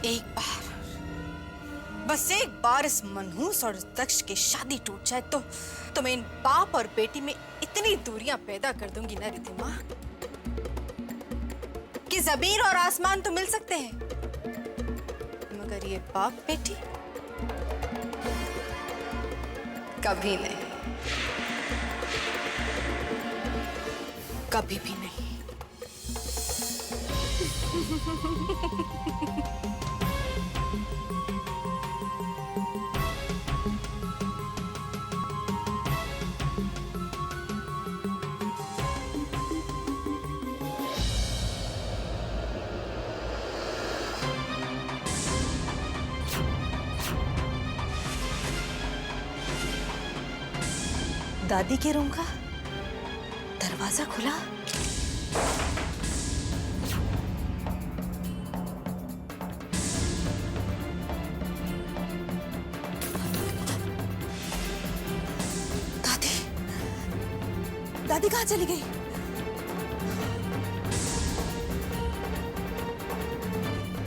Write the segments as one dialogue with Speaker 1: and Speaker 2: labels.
Speaker 1: एक बार, बस एक बार इस मनहूस और दक्ष की शादी टूट जाए तो मैं इन बाप और बेटी में इतनी दूरियां पैदा कर दूंगी ना रिद्धिमा कि जमीन और आसमान तो मिल सकते हैं, मगर ये बाप बेटी कभी नहीं, कभी भी नहीं। दादी के रूम का दरवाजा खुला। दादी, दादी कहाँ चली गई?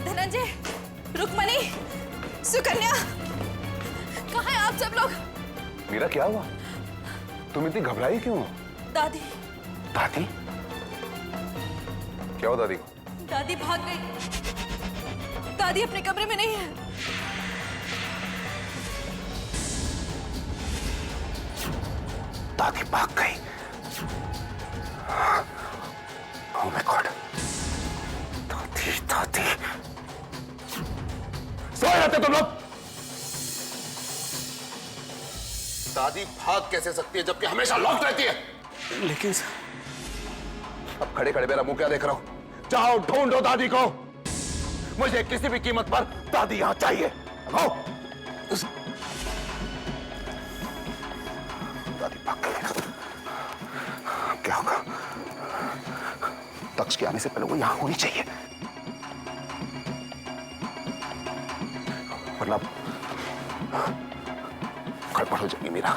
Speaker 1: धनंजय, रुक्मणी, सुकन्या, कहाँ हैं आप सब लोग?
Speaker 2: मीरा, क्या हुआ? तुम इतनी घबराई क्यों हो?
Speaker 1: दादी।
Speaker 2: दादी? क्या हुआ दादी को?
Speaker 1: दादी भाग गई। दादी अपने कमरे में नहीं है।
Speaker 2: दादी भाग गई। Oh my God. दादी, दादी। सोए रहते तुम लोग? दादी भाग कैसे सकती है जबकि हमेशा लॉक्ड रहती है?
Speaker 3: लेकिन सर,
Speaker 2: अब खड़े खड़े मेरा मुंह क्या देख रहा हो? जाओ ढूंढो दादी को। मुझे किसी भी कीमत पर दादी यहां चाहिए। आओ। दादी भाग गई। क्या होगा? तक्ष के आने से पहले वो यहां होनी चाहिए, वरना गड़बड़ हो जाएगी मीरा।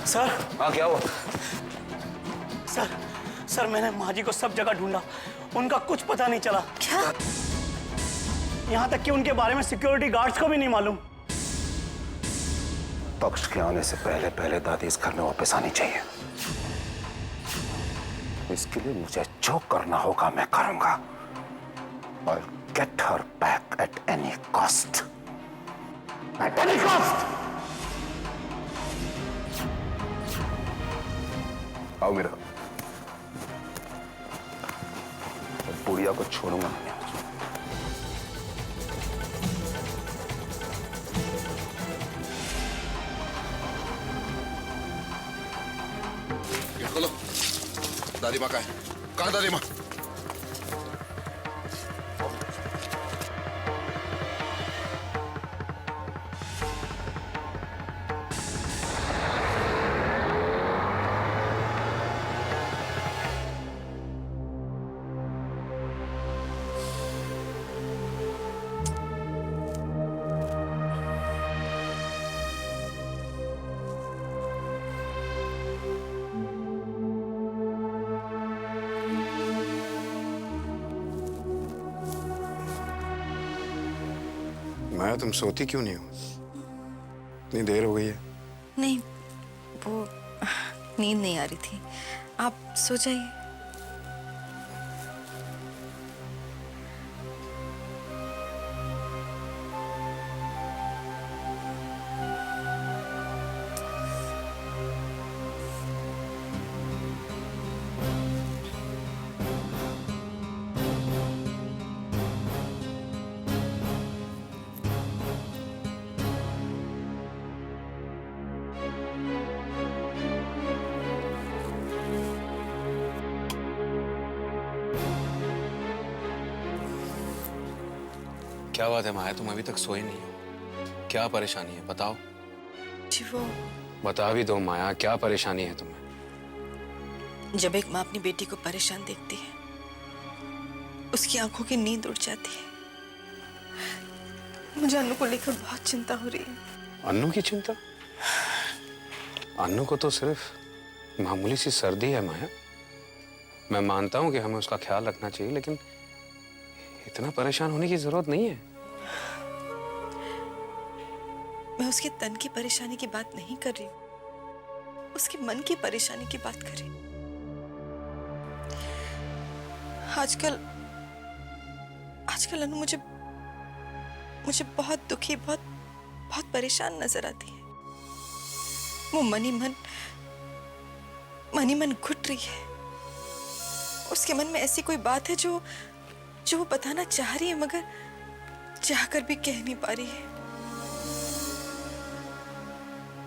Speaker 3: सर।
Speaker 2: हाँ, क्या हुआ?
Speaker 3: सर मैंने माँ जी को सब जगह ढूंढा, उनका कुछ पता नहीं चला।
Speaker 1: क्या?
Speaker 3: यहाँ तक कि उनके बारे में सिक्योरिटी गार्ड्स को भी नहीं मालूम।
Speaker 2: तक्ष के आने से पहले पहले दादी इस घर में वापस आनी चाहिए। इसके लिए मुझे जो करना होगा मैं करूंगा। I'll get her back at any cost. At any cost. आओ मेरा। बुढ़िया को छोड़ूंगा नहीं। खोलो। दादी माँ कहाँ है? कहाँ दादी माँ?
Speaker 4: माया, तुम सोती क्यों नहीं हो? इतनी देर हो गई है।
Speaker 1: नहीं, वो नींद नहीं आ रही थी। आप सो जाइए।
Speaker 4: क्या बात है माया, तुम अभी तक सोए नहीं हो? क्या परेशानी है, बताओ।
Speaker 1: जी वो,
Speaker 4: बता भी दो माया, क्या परेशानी है तुम्हें?
Speaker 1: जब एक माँ अपनी बेटी को परेशान देखती है, उसकी आंखों की नींद उड़ जाती है। मुझे अन्नू को लेकर बहुत चिंता हो रही है।
Speaker 4: अन्नू की चिंता? अन्नू को तो सिर्फ मामूली सी सर्दी है माया, मैं मानता हूँ कि हमें उसका ख्याल रखना चाहिए, लेकिन इतना परेशान होने की जरूरत नहीं है।
Speaker 1: मैं उसके तन की परेशानी की बात नहीं कर रही हूँ, उसके मन की परेशानी की बात कर रही हूँ। आजकल अनु मुझे बहुत दुखी, बहुत परेशान नजर आती है। वो मन ही मन घुट रही है। उसके मन में ऐसी कोई बात है जो वो बताना चाह रही है, मगर चाहकर भी कह नहीं पा रही है।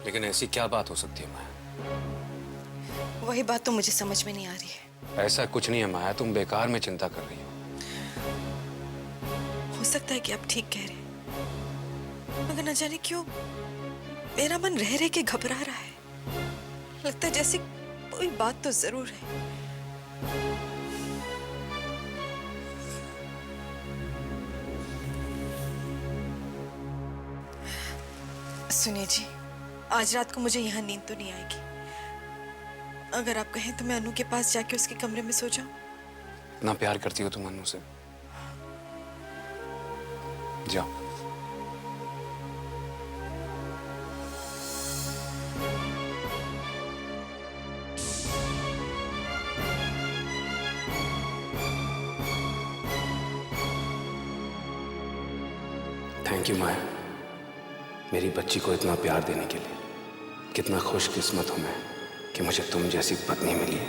Speaker 4: लेकिन ऐसी क्या बात हो सकती है माया?
Speaker 1: वही बात तो मुझे समझ में नहीं आ रही है।
Speaker 4: ऐसा कुछ नहीं है माया, तुम बेकार में चिंता कर रही हो।
Speaker 1: हो सकता है कि आप ठीक कह रहे हैं, मगर न जाने क्यों मेरा मन रह रह के घबरा रहा है। लगता है जैसे कोई बात तो जरूर है। सुनिए जी, आज रात को मुझे यहाँ नींद तो नहीं आएगी। अगर आप कहें तो मैं अनु के पास जाके उसके कमरे में सो जाऊं।
Speaker 4: इतना प्यार करती हो तुम अनु से, जाओ। थैंक यू माया, मेरी बच्ची को इतना प्यार देने के लिए। कितना खुशकिस्मत हूं मैं कि मुझे तुम जैसी पत्नी मिली है।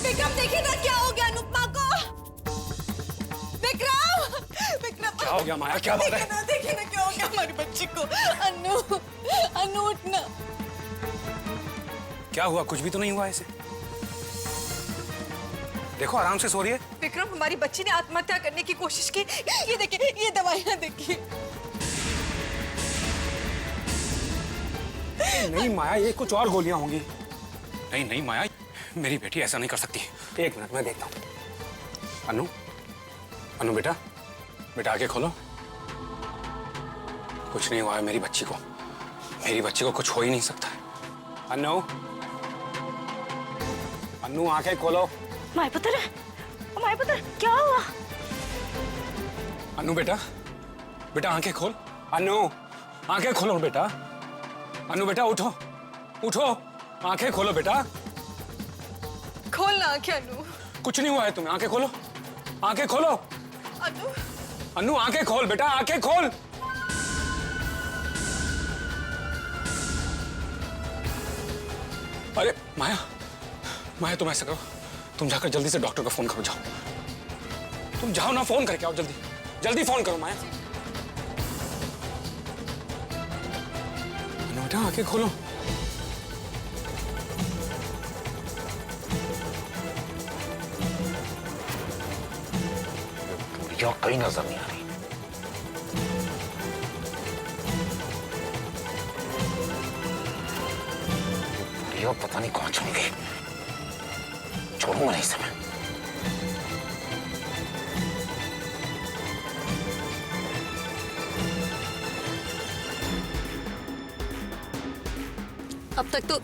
Speaker 1: विक्रम देखिए ना क्या हो गया अनुपमा को। विक्रम
Speaker 4: क्या हो गया माया, क्या बात है?
Speaker 1: देखिए ना क्या हो गया हमारी बच्ची को। अनु उठना।
Speaker 4: क्या हुआ? कुछ भी तो नहीं हुआ ऐसे? देखो आराम से सो रही है।
Speaker 1: विक्रम, हमारी बच्ची ने आत्महत्या करने की कोशिश की। ये देखिए, ये दवाइयां देखिए।
Speaker 4: नहीं माया, ये कुछ और गोलियां होंगी। नहीं नहीं माया, मेरी बेटी ऐसा नहीं कर सकती। एक मिनट मैं देखता हूँ। अनु, अनु बेटा, बेटा आगे खोलो। कुछ नहीं हुआ है मेरी बच्ची को। मेरी बच्ची को कुछ हो ही नहीं सकता है। अनु, अनु आंखें खोलो।
Speaker 5: माय पुत्र, क्या हुआ?
Speaker 4: अनु बेटा, बेटा आंखें खोल। अनु, आंखें खोलो बेटा। अनु बेटा उठो, उठो, आंखें खोलो बेटा।
Speaker 1: खोलना आंखें अनु।
Speaker 4: कुछ नहीं हुआ है तुम्हें, आंखें खोलो, आंखें खोलो।
Speaker 1: अनु,
Speaker 4: अनु आंखें खोल बेटा, आंखें खोल। अरे माया, माया तुम ऐसा करो, तुम जाकर जल्दी से डॉक्टर को फोन करो। जाओ, तुम जाओ ना, फोन करके आओ जल्दी, जल्दी फोन करो माया। अनु बेटा आंखें खोलो।
Speaker 2: बुढ़िया कहीं नजर नहीं आ रही। बुढ़िया पता नहीं कहाँ चली गई। छोड़ूंगा नहीं समय।
Speaker 5: अब तक तो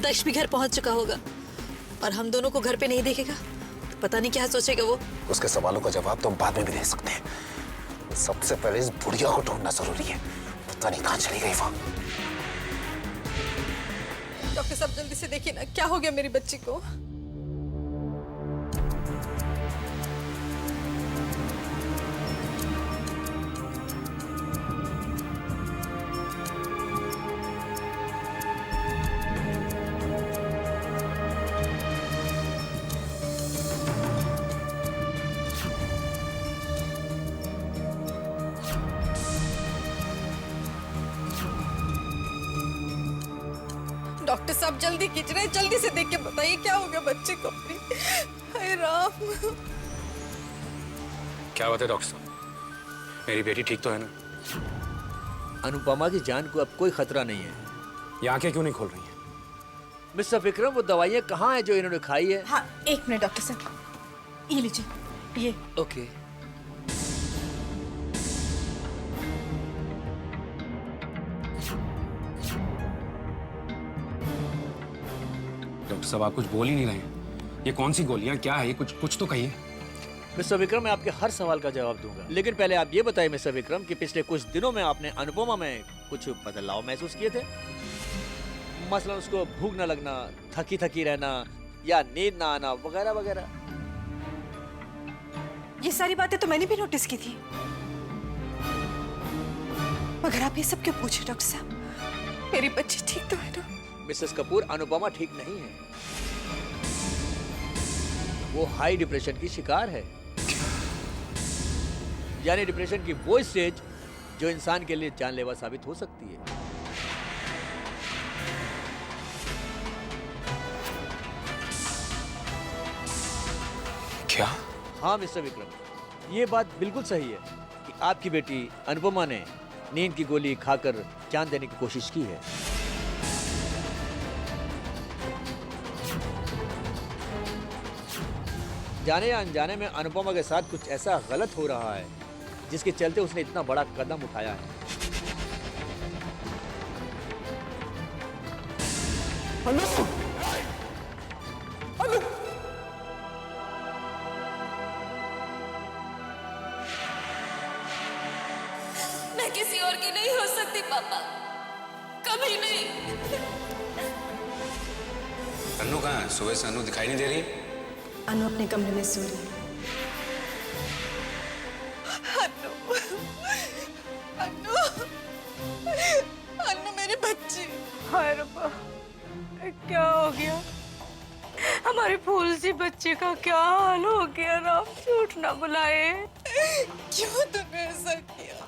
Speaker 5: दक्ष भी घर पहुंच चुका होगा और हम दोनों को घर पे नहीं देखेगा तो पता नहीं क्या सोचेगा वो।
Speaker 2: उसके सवालों का जवाब तो हम बाद में भी दे सकते हैं। सबसे पहले इस बुढ़िया को ढूंढना जरूरी है। पता नहीं कहाँ चली गई वो।
Speaker 1: डॉक्टर साहब जल्दी से देखिए ना क्या हो गया मेरी बच्ची को। डॉक्टर साहब जल्दी कीजिए, जल्दी से देख के बताइए क्या हो गया बच्चे को अपनी। हाय राम।
Speaker 4: क्या बात है डॉक्टर साहब, मेरी बेटी ठीक तो है ना?
Speaker 6: अनुपमा की जान को अब कोई खतरा नहीं है।
Speaker 4: ये आंखें क्यों नहीं खोल रही हैं?
Speaker 6: मिस्टर विक्रम, वो दवाइयाँ कहाँ हैं जो इन्होंने खाई है?
Speaker 1: हाँ, एक मिनट डॉक्टर साहब, ये लीजिए, ये।
Speaker 6: ओके।
Speaker 4: सब आप कुछ बोल ही नहीं रहे हैं। ये कौन सी गोलियां, क्या है ये? कुछ तो कहिए।
Speaker 6: मिस्टर विक्रम, मैं आपके हर सवाल का जवाब दूंगा, लेकिन पहले आप ये बताइए मिस्टर विक्रम कि पिछले कुछ दिनों में आपने अनुपमा में कुछ बदलाव महसूस किए थे? मसलन उसको भूख न लगना, थकी थकी रहना या नींद ना आना वगैरह वगैरह।
Speaker 1: ये सारी बातें तो मैंने भी नोटिस की थी, मगर आप ये सब क्यों पूछे डॉक्टर साहब? मेरी बच्ची ठीक तो है ना?
Speaker 6: मिसेस कपूर, अनुपमा ठीक नहीं है। वो हाई डिप्रेशन की शिकार है, यानी डिप्रेशन की वो स्टेज जो इंसान के लिए जानलेवा साबित हो सकती है।
Speaker 4: क्या?
Speaker 6: हाँ मिस्टर विक्रम, ये बात बिल्कुल सही है कि आपकी बेटी अनुपमा ने नींद की गोली खाकर जान देने की कोशिश की है। जाने या अनजाने में अनुपमा के साथ कुछ ऐसा गलत हो रहा है जिसके चलते उसने इतना बड़ा कदम उठाया है।
Speaker 5: मैं किसी और की नहीं हो सकती पापा, कभी नहीं।
Speaker 4: अनु कहाँ है? सुबह से अनु दिखाई नहीं दे रही।
Speaker 1: अनु अपने कमरे में सो रही है।
Speaker 5: अन्नू मेरी बच्ची। हाय रब्बा, क्या हो गया? हमारी फूल सी बच्ची का क्या हाल हो गया? राम, झूठ ना बुलाए। क्यों तुमने ऐसा किया?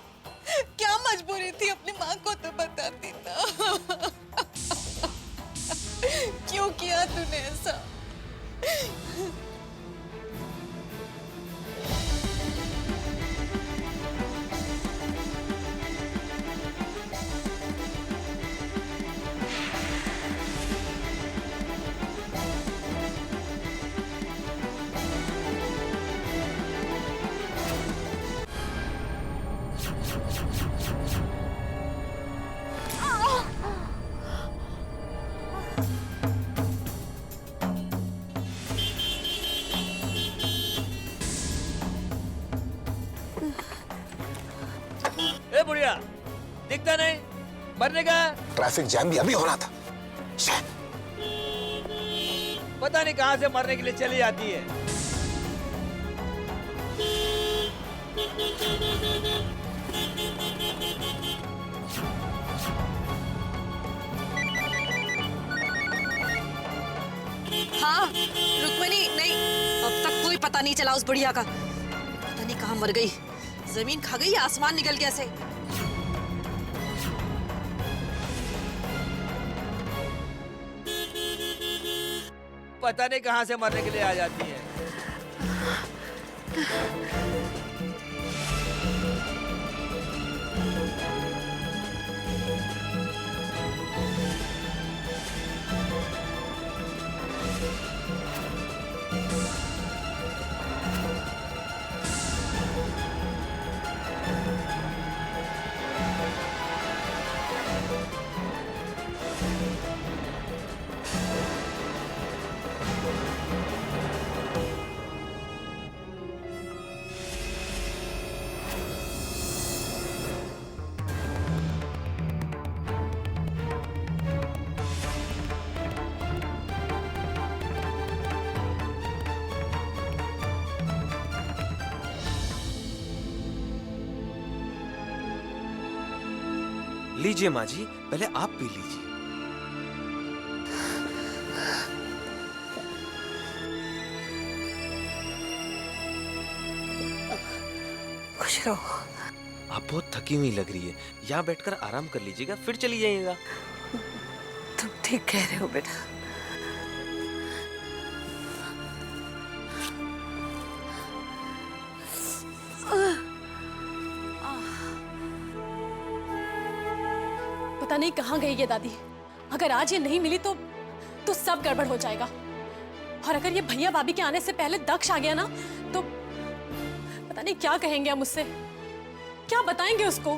Speaker 5: क्या मजबूरी थी? अपनी माँ को तो बताती ना। क्यों किया तूने ऐसा?
Speaker 6: ए बुढ़िया, दिखता नहीं? मरने का?
Speaker 2: ट्रैफिक जैम भी अभी होना था।
Speaker 6: पता नहीं कहां से मरने के लिए चली जाती है।
Speaker 5: हाँ रुक्मिणी, नहीं, अब तक कोई पता नहीं चला उस बुढ़िया का। पता नहीं कहाँ मर गई, जमीन खा गई या आसमान निकल गया से।
Speaker 6: पता नहीं कहां से मरने के लिए आ जाती है।
Speaker 7: लीजिए माँ जी, पहले आप पी लीजिए।
Speaker 5: खुश रहो।
Speaker 7: आप बहुत थकी हुई लग रही है, यहाँ बैठकर आराम कर लीजिएगा, फिर चली जाइएगा।
Speaker 5: तुम ठीक कह रहे हो बेटा।
Speaker 8: पता नहीं कहाँ गई ये दादी। अगर आज ये नहीं मिली तो सब गड़बड़ हो जाएगा। और अगर ये भैया भाभी के आने से पहले दक्ष आ गया ना, तो पता नहीं क्या कहेंगे हम उससे, क्या बताएंगे उसको।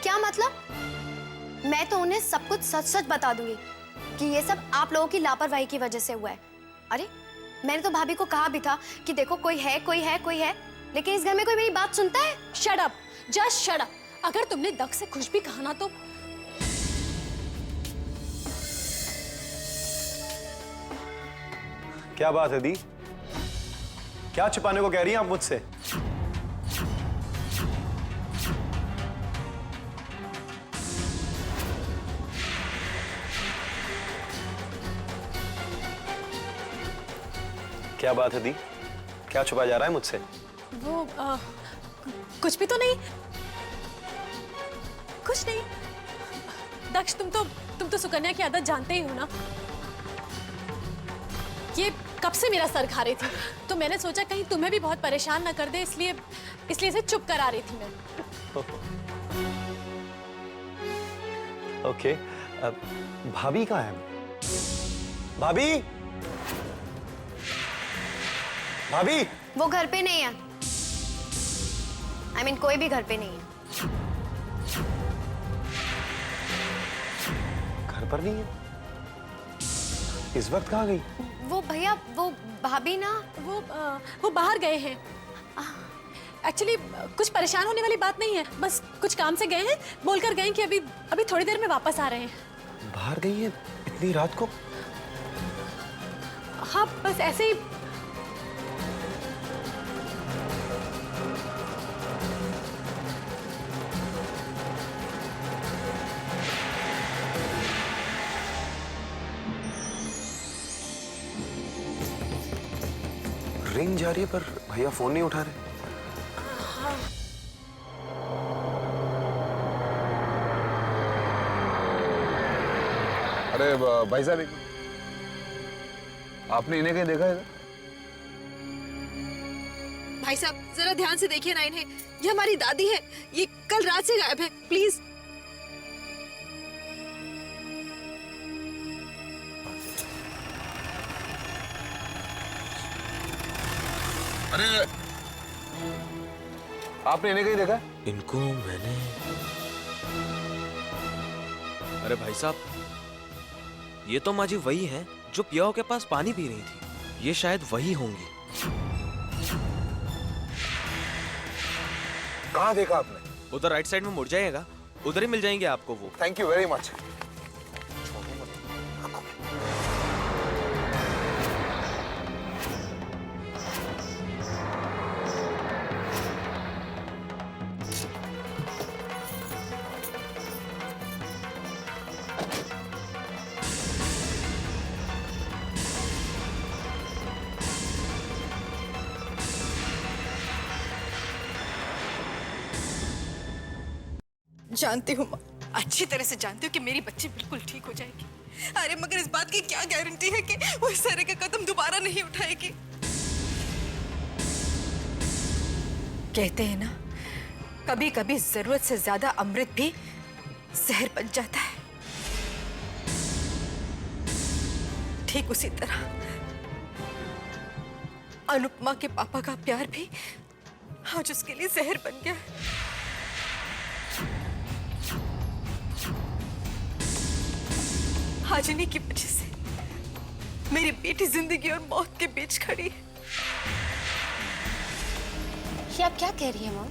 Speaker 9: क्या मतलब? मैं तो उन्हें सब कुछ सच सच बता दूंगी कि ये सब आप लोगों की लापरवाही की वजह से हुआ है। अरे मैंने तो भाभी को कहा भी था कि देखो कोई है कोई है कोई है, लेकिन इस घर में कोई मेरी बात सुनता है?
Speaker 8: Shut up, just shut up. अगर तुमने दक्ष से कुछ भी कहा ना तो
Speaker 3: क्या बात है दी? क्या छिपाने को कह रही हैं आप मुझसे? क्या बात है दी? क्या छुपा जा रहा है मुझसे?
Speaker 8: वो कुछ भी तो नहीं, कुछ नहीं। दक्ष तुम तो सुकन्या की आदत जानते ही हो ना। ये कब से मेरा सर खा रही थी, तो मैंने सोचा कहीं तुम्हें भी बहुत परेशान ना कर दे, इसलिए इसे चुप करा रही थी मैं।
Speaker 3: ओके, भाभी कहाँ है? भाभी, भाभी।
Speaker 9: वो घर पे नहीं है। I mean, कोई भी घर पे नहीं है।
Speaker 3: घर पर नहीं है? इस वक्त कहाँ गई?
Speaker 9: वो भैया, वो भाभी ना,
Speaker 8: वो बाहर गए हैं। एक्चुअली कुछ परेशान होने वाली बात नहीं है, बस कुछ काम से गए हैं, बोलकर गए कि अभी थोड़ी देर में वापस आ रहे हैं।
Speaker 3: बाहर गई है इतनी रात को?
Speaker 8: हाँ, बस ऐसे ही।
Speaker 3: रिंग जा रही है पर भैया फोन नहीं उठा रहे।
Speaker 2: अरे भाई साहब, आपने इन्हें कहीं देखा है?
Speaker 1: भाई साहब जरा ध्यान से देखिए ना इन्हें, ये हमारी दादी है, ये कल रात से गायब है, प्लीज।
Speaker 2: अरे आपने इन्हें कहीं देखा?
Speaker 7: इनको मैंने, अरे भाई साहब, ये तो माँ जी वही है जो पियाओ के पास पानी पी रही थी। ये शायद वही होंगी।
Speaker 2: कहाँ देखा आपने?
Speaker 7: उधर राइट साइड में मुड़ जाइएगा, उधर ही मिल जाएंगे आपको वो।
Speaker 2: Thank you very much.
Speaker 1: जानती हूँ माँ, अच्छी तरह से जानती हूँ कि मेरी बच्ची बिल्कुल ठीक हो जाएगी। अरे मगर इस बात की क्या गारंटी है कि वो इस तरह का कदम दोबारा नहीं उठाएगी? कहते हैं ना, कभी कभी जरूरत से ज्यादा अमृत भी जहर बन जाता है। ठीक उसी तरह अनुपमा के पापा का प्यार भी आज उसके लिए जहर बन गया है। हाजिनी की वजह से मेरी बेटी जिंदगी और मौत के बीच खड़ी है।
Speaker 9: ये आप क्या कह रही है मॉम?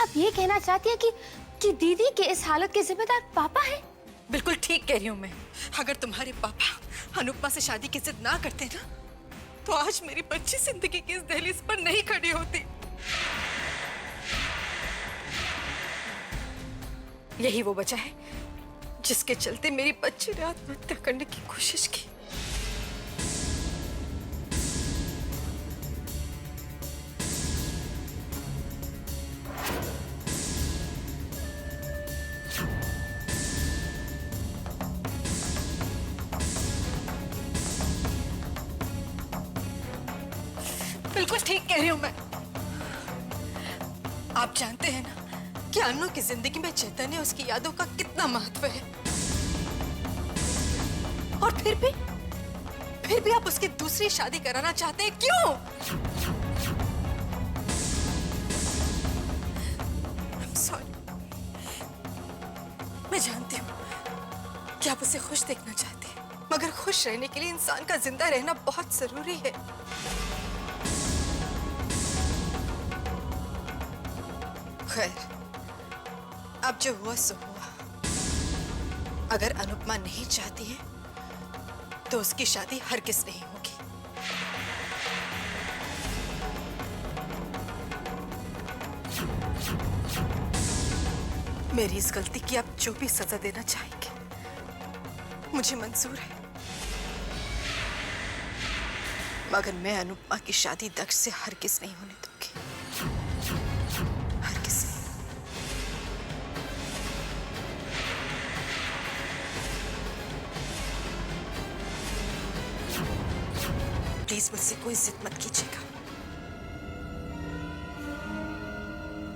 Speaker 9: आप ये कहना चाहती है कि दीदी के इस हालत के जिम्मेदार पापा हैं?
Speaker 1: बिल्कुल ठीक कह रही हूँ मैं। अगर तुम्हारे पापा अनुपमा से शादी की जिद ना करते ना, तो आज मेरी बच्ची जिंदगी की इस दहलीज पर नहीं खड़ी होती। यही वो वजह है जिसके चलते मेरी बच्ची ने आत्महत्या करने की कोशिश की। बिल्कुल ठीक कह रही हूं मैं। आप जानते हैं ना कि अन्नू की जिंदगी में चैतन्य उसकी यादों का कितना महत्व है, और फिर भी आप उसकी दूसरी शादी कराना चाहते हैं। क्यों? I'm sorry। मैं मैं जानती हूँ कि आप उसे खुश देखना चाहते हैं, मगर खुश रहने के लिए इंसान का जिंदा रहना बहुत जरूरी है। खैर, अब जो हुआ सो हुआ। अगर अनुपमा नहीं चाहती है तो उसकी शादी हरगिज नहीं होगी। मेरी इस गलती की आप जो भी सजा देना चाहेंगे मुझे मंजूर है, मगर मैं अनुपमा की शादी दक्ष से हरगिज नहीं होने दूंगी, हरगिज नहीं। प्लीज मुझसे कोई जिद मत कीजिएगा,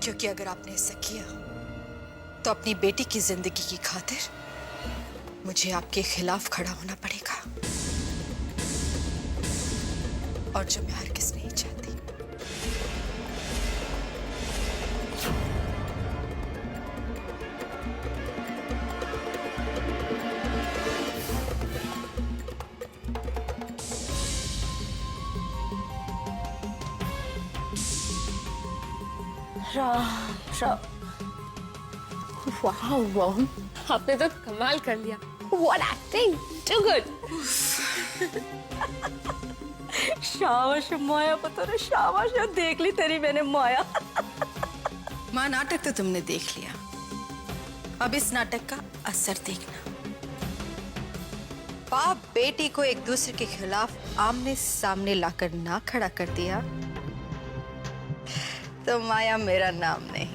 Speaker 1: क्योंकि अगर आपने ऐसा किया तो अपनी बेटी की जिंदगी की खातिर मुझे आपके खिलाफ खड़ा होना पड़ेगा, और जो मैं हरगिज नहीं चाहती।
Speaker 5: वाह, आपने तो कमाल कर लिया। What acting, too good. शाबाश माया, पता ना, शाबाश, देख ली तेरी मैंने माया।
Speaker 1: माँ, नाटक तो तुमने देख लिया, अब इस नाटक का असर देखना। बाप बेटी को एक दूसरे के खिलाफ आमने सामने लाकर ना खड़ा कर दिया तो माया मेरा नाम नहीं।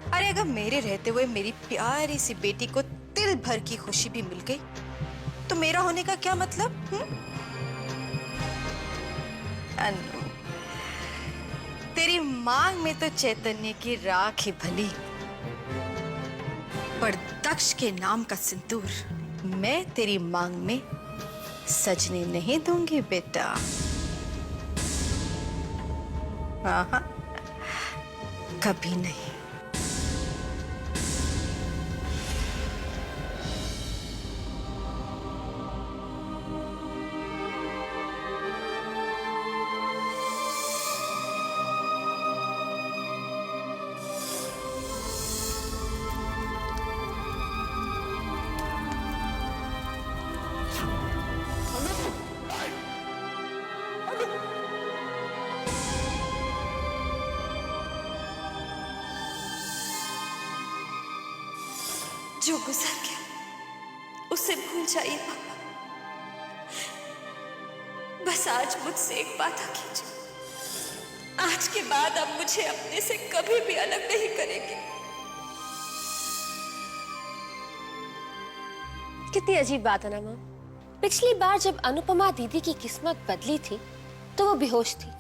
Speaker 1: अरे अगर मेरे रहते हुए मेरी प्यारी सी बेटी को तिल भर की खुशी भी मिल गई तो मेरा होने का क्या मतलब? अनु, तेरी मांग में तो चैतन्य की राख ही भली, पर दक्ष के नाम का सिंदूर मैं तेरी मांग में सजने नहीं दूंगी बेटा। हाँ, कभी नहीं।
Speaker 5: जो गुजर गया उसे भूल जाइए पापा। बस आज मुझसे एक वादा कीजिए, आज के बाद आप मुझे अपने से कभी भी अलग नहीं करेंगे। कितनी अजीब बात है ना माँ। पिछली बार जब अनुपमा दीदी की किस्मत बदली थी तो वो बेहोश थी।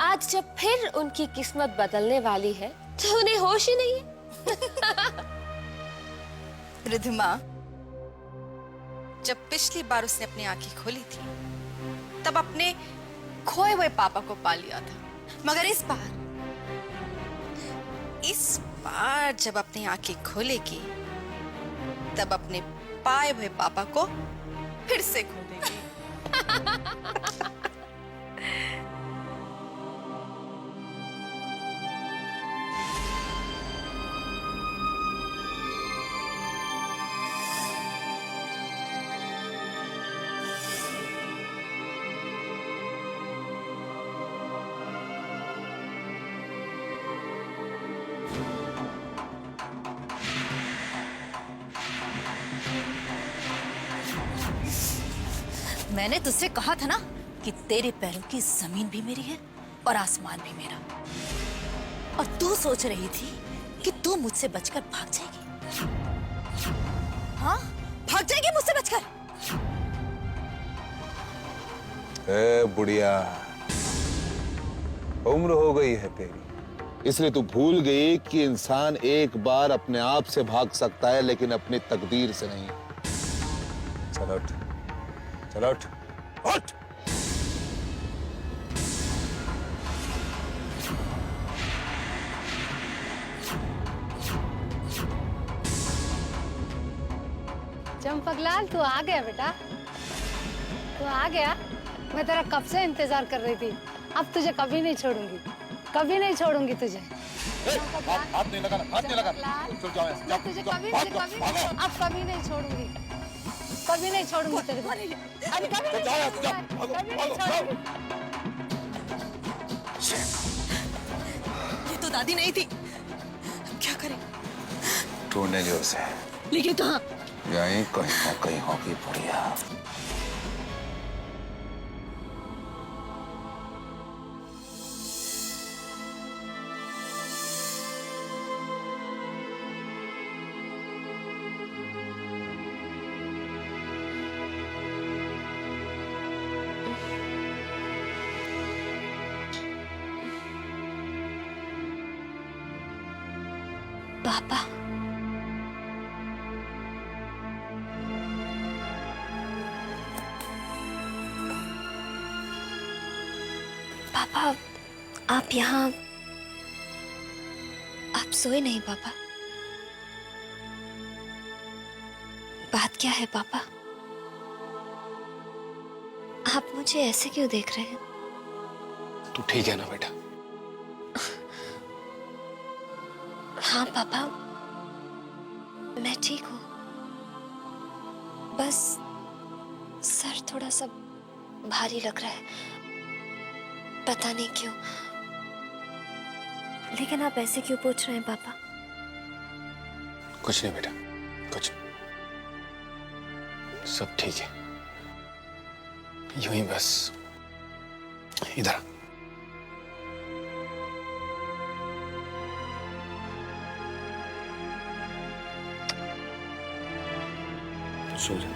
Speaker 5: आज जब फिर उनकी किस्मत बदलने वाली है तो उन्हें होश ही नहीं है।
Speaker 1: रिधिमा, जब पिछली बार उसने अपनी आंखें खोली थी तब अपने खोए हुए पापा को पा लिया था, मगर इस बार जब अपनी आंखें खोलेगी तब अपने पाए हुए पापा को फिर से खोलेगी।
Speaker 10: मैंने तुझसे कहा था ना कि तेरे पैरों की जमीन भी मेरी है और आसमान भी मेरा, और तू सोच रही थी कि तू मुझसे बचकर भाग जाएगी। हाँ, भाग जाएगी मुझसे बचकर?
Speaker 11: ए बुढ़िया, उम्र हो गई है तेरी, इसलिए तू भूल गई कि इंसान एक बार अपने आप से भाग सकता है लेकिन अपनी तकदीर से नहीं। चल उठ, चल उठ, उठ।
Speaker 12: लाल तू आ गया बेटा, तू आ गया। मैं तेरा कब से इंतजार कर रही थी। अब तुझे कभी नहीं छोड़ूंगी, कभी नहीं छोड़ूंगी तुझे।
Speaker 11: हाथ नहीं लगाना, हाथ नहीं लगाना। चल जाओ यहाँ से, जाओ,
Speaker 12: तुझे
Speaker 11: जाओ,
Speaker 12: कभी
Speaker 11: भागो,
Speaker 12: नहीं,
Speaker 11: भागो।
Speaker 12: अब कभी नहीं छोड़ूंगी, कभी नहीं छोड़ूंगी तेरे को। अरे कभी नहीं
Speaker 11: जाओ यहाँ से, जाओ,
Speaker 12: छोड़ूंगी,
Speaker 11: भागो,
Speaker 12: कभी नहीं
Speaker 11: भागो, जाओ।
Speaker 12: छोड़ूंगी।
Speaker 8: ये तो दादी नहीं थी, क्या करें?
Speaker 2: ढूंढने जो उसे,
Speaker 8: लेकिन कहाँ?
Speaker 2: यहीं कहीं ना कहीं होगी बुढ़िया।
Speaker 9: पापा, पापा आप यहाँ, आप सोए नहीं पापा? बात क्या है पापा? आप मुझे ऐसे क्यों देख रहे हैं?
Speaker 4: तू ठीक है ना बेटा?
Speaker 9: हाँ पापा, मैं ठीक हूँ। बस सर थोड़ा सा भारी लग रहा है, पता नहीं क्यों। लेकिन आप ऐसे क्यों पूछ रहे हैं पापा?
Speaker 4: कुछ नहीं बेटा, कुछ सब ठीक है। यूं ही बस इधर आ। सो जा।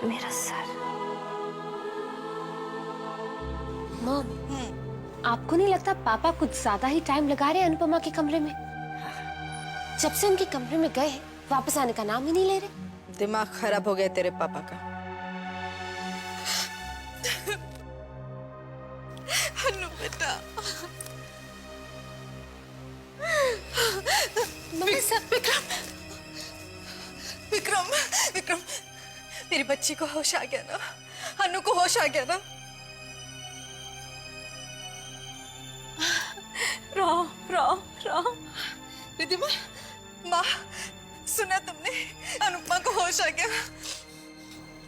Speaker 9: मेरा सर। मॉम, आपको नहीं लगता पापा कुछ ज्यादा ही टाइम लगा रहे हैं अनुपमा के कमरे में? जब से उनके कमरे में गए वापस आने का नाम ही नहीं ले रहे।
Speaker 1: दिमाग खराब हो गया तेरे पापा का।
Speaker 5: अनु बेटा, विक्रम, विक्रम, विक्रम, मेरी बच्ची को होश आ गया ना? अनु को होश आ गया ना? राम राम राम। रिद्धिमा, माँ, सुना तुमने? अनुपमा को होश आ गया।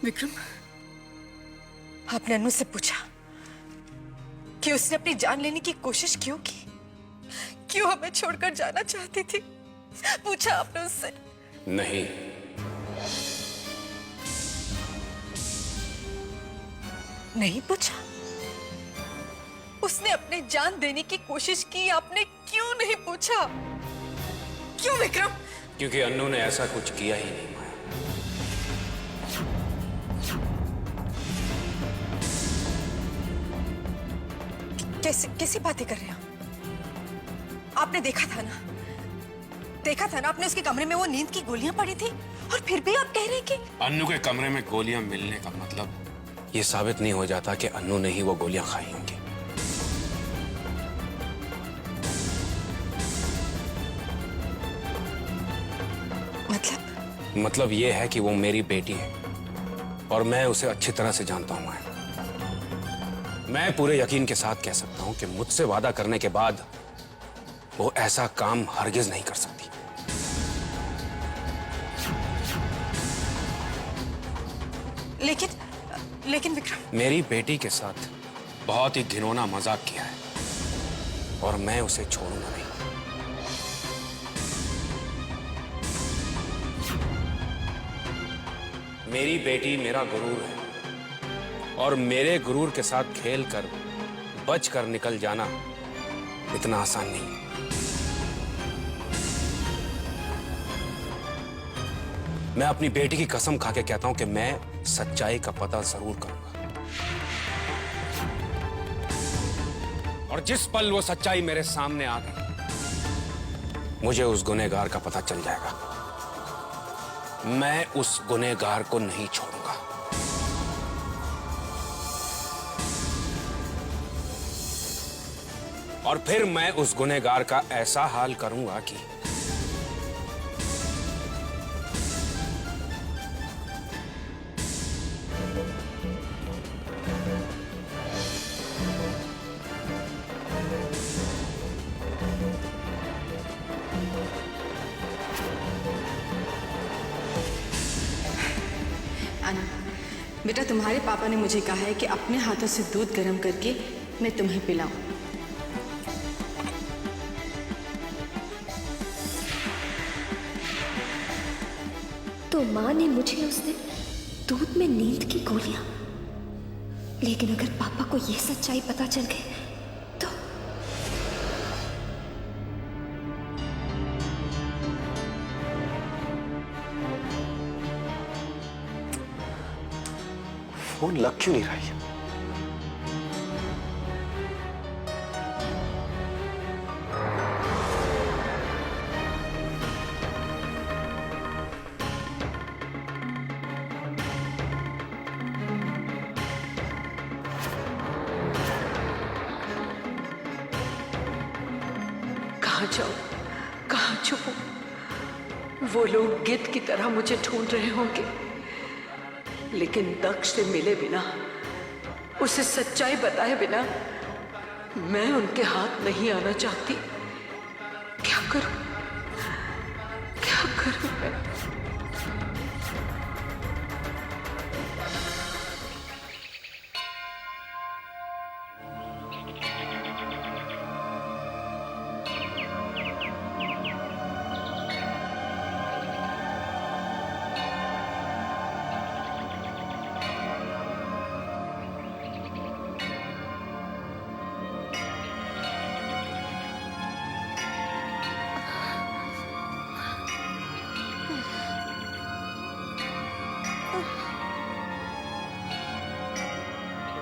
Speaker 5: विक्रम, आपने अनु से पूछा कि उसने अपनी जान लेने की कोशिश क्यों की? क्यों हमें छोड़कर जाना चाहती थी? पूछा आपने उससे?
Speaker 4: नहीं,
Speaker 5: नहीं पूछा? उसने अपने जान देने की कोशिश की, आपने क्यों नहीं पूछा? क्यों विक्रम?
Speaker 4: क्योंकि अन्नू ने ऐसा कुछ किया ही नहीं माया।
Speaker 5: कैसी बातें कर रहे हैं? आपने देखा था ना? देखा था ना आपने उसके कमरे में वो नींद की गोलियां पड़ी थी, और फिर भी आप कह रहे हैं कि
Speaker 4: अन्नू के कमरे में गोलियां मिलने का मतलब ये साबित नहीं हो जाता कि अन्नू ने ही वो गोलियां खाई होंगी। मतलब ये है कि वो मेरी बेटी है और मैं उसे अच्छी तरह से जानता हूं। मैं पूरे यकीन के साथ कह सकता हूं कि मुझसे वादा करने के बाद वो ऐसा काम हरगिज नहीं कर सकती।
Speaker 5: लेकिन विक्रम,
Speaker 4: मेरी बेटी के साथ बहुत ही घिनौना मजाक किया है और मैं उसे छोड़ूंगा नहीं। मेरी बेटी मेरा गुरूर है और मेरे गुरूर के साथ खेलकर बचकर निकल जाना इतना आसान नहीं। मैं अपनी बेटी की कसम खा के कहता हूं कि मैं सच्चाई का पता जरूर करूंगा, और जिस पल वो सच्चाई मेरे सामने आ गई मुझे उस गुनहगार का पता चल जाएगा। मैं उस गुनहगार को नहीं छोड़ूंगा। और फिर मैं उस गुनहगार का ऐसा हाल करूंगा कि
Speaker 1: बेटा, तुम्हारे पापा ने मुझे कहा है कि अपने हाथों से दूध गर्म करके मैं तुम्हें पिलाऊं।
Speaker 9: तो माँ ने मुझे उस दिन दूध में नींद की गोलियां, लेकिन अगर पापा को यह सच्चाई पता चल गई तो
Speaker 2: फोन लग क्यों नहीं रहा है?
Speaker 5: कहाँ जाऊं, कहाँ छुपूं? वो लोग गिद्ध की तरह मुझे ढूंढ रहे होंगे, लेकिन दक्ष से मिले बिना, उसे सच्चाई बताए बिना मैं उनके हाथ नहीं आना चाहती। क्या करूं, क्या करूं मैं?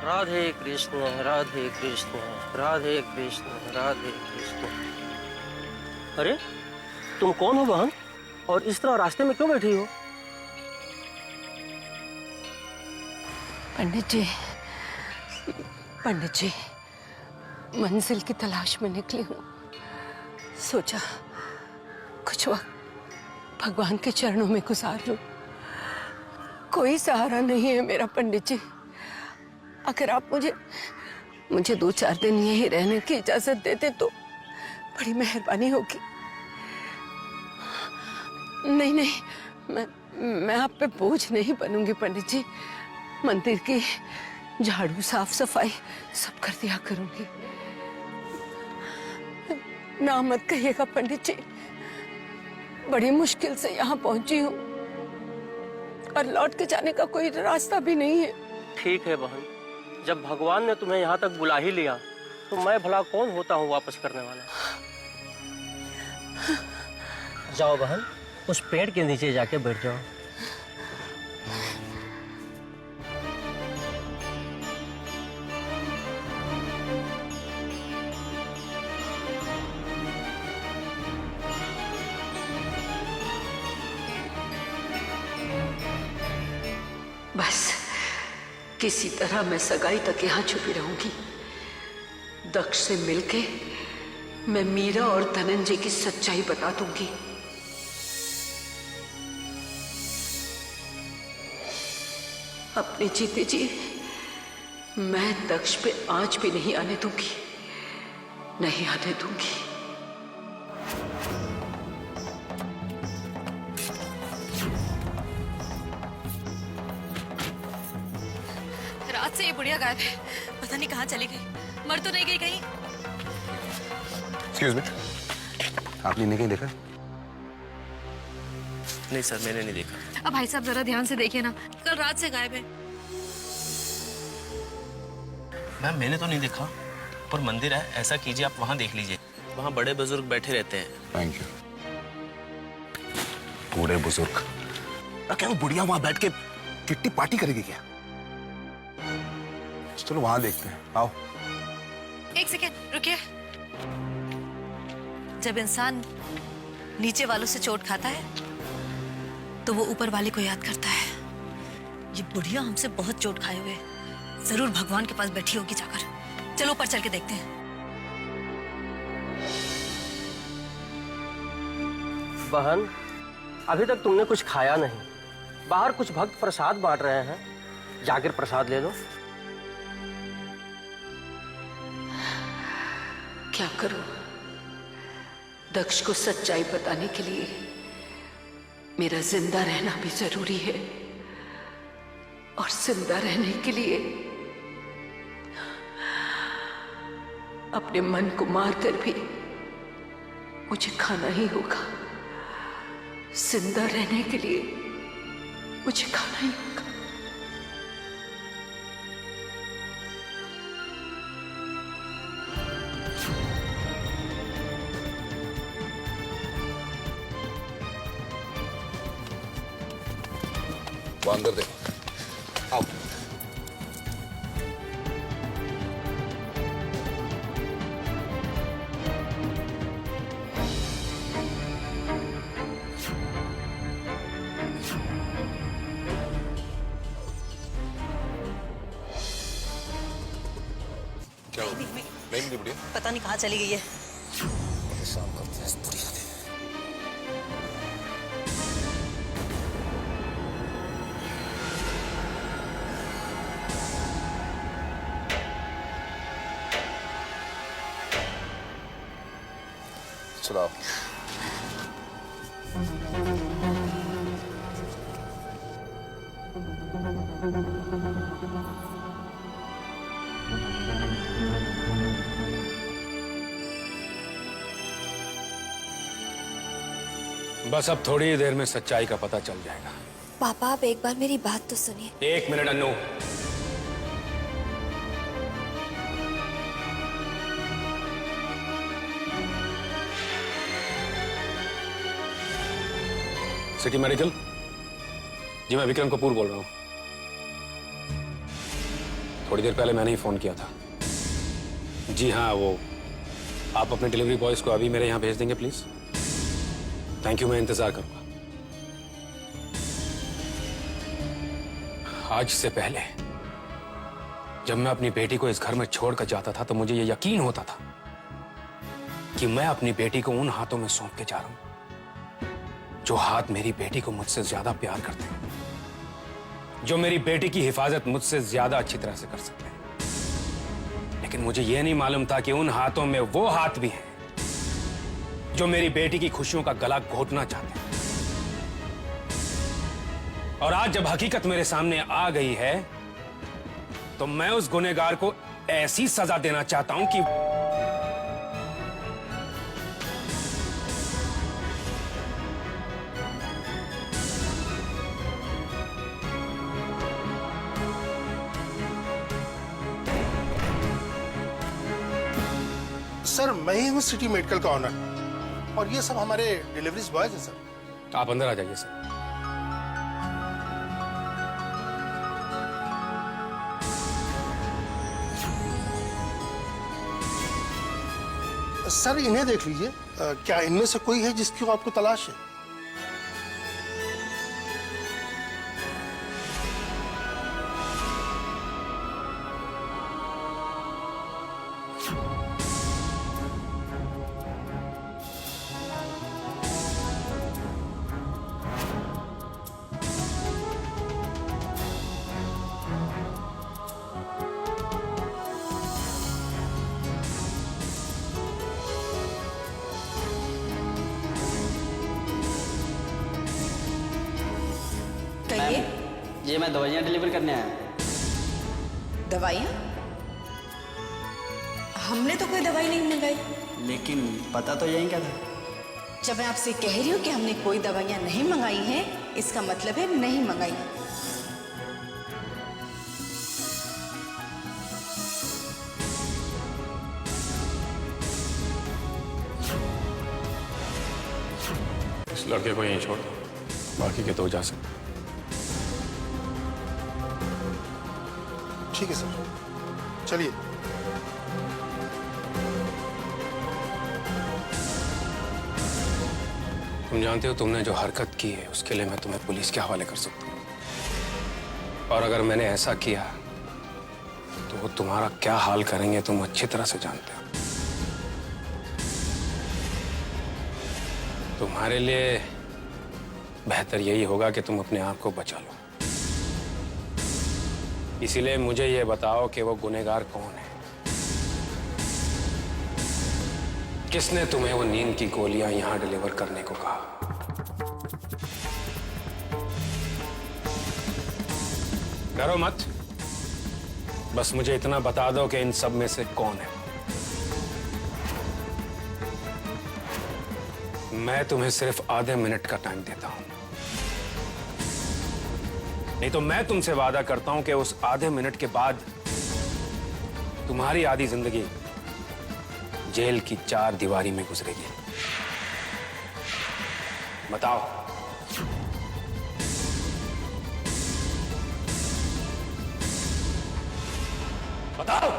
Speaker 13: राधे कृष्ण राधे कृष्ण राधे कृष्ण राधे कृष्ण। अरे तुम कौन हो बहन, और इस तरह रास्ते में क्यों बैठी हो?
Speaker 5: पंडित जी, मंजिल की तलाश में निकली हूँ। सोचा कुछ वक्त भगवान के चरणों में गुजार लूं। कोई सहारा नहीं है मेरा पंडित जी। अगर आप मुझे 2-4 दिन यहीं रहने की इजाजत देते तो बड़ी मेहरबानी होगी। नहीं, मैं आप पे बोझ नहीं बनूंगी पंडित जी। मंदिर की झाड़ू, साफ सफाई सब कर दिया करूंगी। ना मत कहिएगा पंडित जी, बड़ी मुश्किल से यहाँ पहुंची हूँ और लौट के जाने का कोई रास्ता भी नहीं है।
Speaker 13: ठीक है बहन, जब भगवान ने तुम्हें यहाँ तक बुला ही लिया तो मैं भला कौन होता हूँ वापस करने वाला। जाओ बहन, उस पेड़ के नीचे जाके बैठ जाओ।
Speaker 5: बस किसी तरह मैं सगाई तक यहाँ छुपी रहूंगी। दक्ष से मिलके मैं मीरा और धनंजय की सच्चाई बता दूंगी। अपने जीते जी मैं दक्ष पे आंच भी नहीं आने दूंगी, नहीं आने दूंगी।
Speaker 10: रात से ये बुढ़िया गायब है, पता नहीं कहाँ चली गई। मर तो नहीं गई कहीं?
Speaker 2: एक्सक्यूज मी, आपने इन्हें कहीं देखा?
Speaker 7: नहीं सर, मैंने नहीं देखा।
Speaker 10: अब भाई साहब जरा ध्यान से देखिए ना, कल रात से गायब है।
Speaker 7: मैम मैंने तो नहीं देखा, पर मंदिर है, ऐसा कीजिए आप वहाँ देख लीजिए, वहाँ बड़े बुजुर्ग बैठे रहते हैं।
Speaker 2: Thank you. बूढ़े बुजुर्ग? क्या वो बुढ़िया वहाँ बैठ के किट्टी पार्टी करेगी क्या? चलो वहां देखते हैं, आओ।
Speaker 10: एक सेकेंड रुकिए। जब इंसान नीचे वालों से चोट खाता है तो वो ऊपर वाले को याद करता है। ये बुढ़िया हमसे बहुत चोट खाए हुए, जरूर भगवान के पास बैठी होगी जाकर। चलो ऊपर चल के देखते हैं।
Speaker 13: बहन, अभी तक तुमने कुछ खाया नहीं। बाहर कुछ भक्त प्रसाद बांट रहे हैं, जाकर प्रसाद ले लो।
Speaker 10: क्या करूं? दक्ष को सच्चाई बताने के लिए मेरा जिंदा रहना भी जरूरी है, और जिंदा रहने के लिए अपने मन को मारकर भी मुझे खाना ही होगा। जिंदा रहने के लिए मुझे खाना ही होगा।
Speaker 11: वो अंदर दे। आओ। क्या हो? नहीं मिली बुढ़िया?
Speaker 10: पता नहीं कहाँ चली गई है।
Speaker 11: परेशान करते हैं इस बुढ़िया ने। चलाओ।
Speaker 4: बस अब थोड़ी ही देर में सच्चाई का पता चल जाएगा।
Speaker 9: पापा, आप एक बार मेरी बात तो सुनिए।
Speaker 4: 1 मिनट अन्नू। City medical? जी, मैं विक्रम कपूर बोल रहा हूं। थोड़ी देर पहले मैंने ही फोन किया था। जी हाँ, वो आप अपने डिलीवरी बॉयज को अभी मेरे यहां भेज देंगे प्लीज? थैंक यू, मैं इंतजार करूंगा। आज से पहले जब मैं अपनी बेटी को इस घर में छोड़कर जाता था तो मुझे यह यकीन होता था कि मैं अपनी बेटी को उन हाथों में सौंप के जा रहा हूं जो हाथ मेरी बेटी को मुझसे ज्यादा प्यार करते हैं, जो मेरी बेटी की हिफाजत मुझसे ज्यादा अच्छी तरह से कर सकते हैं। लेकिन मुझे यह नहीं मालूम था कि उन हाथों में वो हाथ भी हैं जो मेरी बेटी की खुशियों का गला घोटना चाहते हैं। और आज जब हकीकत मेरे सामने आ गई है तो मैं उस गुनहगार को ऐसी सजा देना चाहता हूं कि
Speaker 14: सर, मैं ही हूँ सिटी मेडिकल का ऑनर, और ये सब हमारे डिलीवरी बॉयज हैं सर।
Speaker 4: आप अंदर आ जाइए सर।
Speaker 14: सर, इन्हें देख लीजिए। क्या इनमें से कोई है जिसकी आपको तलाश है?
Speaker 15: ये मैं दवाइयाँ डिलीवर करने आया।
Speaker 1: दवाइयाँ? हमने तो कोई दवाई नहीं मंगाई।
Speaker 15: लेकिन पता तो यही क्या था।
Speaker 1: जब मैं आपसे कह रही हूँ कि हमने कोई दवाइयाँ नहीं मंगाई हैं, इसका मतलब है नहीं मंगाई।
Speaker 4: इस लड़के को यहीं छोड़ दो, बाकी के तो जा सकते।
Speaker 14: ठीक है सर, चलिए।
Speaker 4: तुम जानते हो तुमने जो हरकत की है उसके लिए मैं तुम्हें पुलिस के हवाले कर सकता हूँ, और अगर मैंने ऐसा किया तो वो तुम्हारा क्या हाल करेंगे तुम अच्छी तरह से जानते हो। तुम्हारे लिए बेहतर यही होगा कि तुम अपने आप को बचा लो। इसीलिए मुझे ये बताओ कि वो गुनहगार कौन है? किसने तुम्हें वो नींद की गोलियां यहां डिलीवर करने को कहा? डरो मत, बस मुझे इतना बता दो कि इन सब में से कौन है। मैं तुम्हें सिर्फ आधे मिनट का टाइम देता हूं, नहीं तो मैं तुमसे वादा करता हूं कि उस आधे मिनट के बाद तुम्हारी आधी जिंदगी जेल की 4 दीवारी में गुजरेगी। बताओ। बताओ।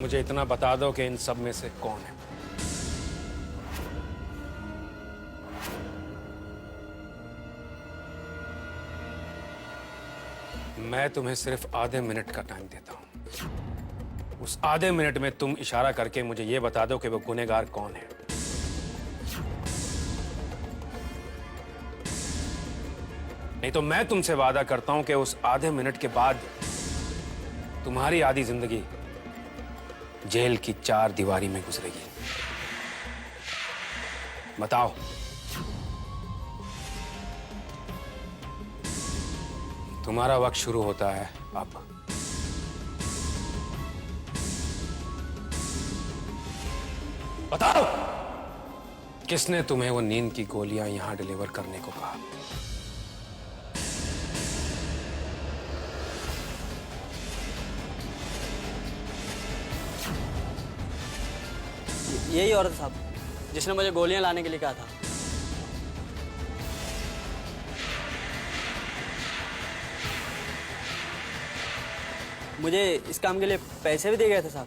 Speaker 4: मुझे इतना बता दो कि इन सब में से कौन है? मैं तुम्हें सिर्फ आधे मिनट का टाइम देता हूं। उस आधे मिनट में तुम इशारा करके मुझे यह बता दो कि वो गुनहगार कौन है। नहीं तो मैं तुमसे वादा करता हूं कि उस आधे मिनट के बाद तुम्हारी आधी जिंदगी जेल की 4 दीवारी में गुजरेगी। बताओ। तुम्हारा वक्त शुरू होता है अब। बताओ, किसने तुम्हें वो नींद की गोलियां यहां डिलीवर करने को कहा?
Speaker 15: यही औरत साहब जिसने मुझे गोलियां लाने के लिए कहा था। मुझे इस काम के लिए पैसे भी दिए गए थे साहब।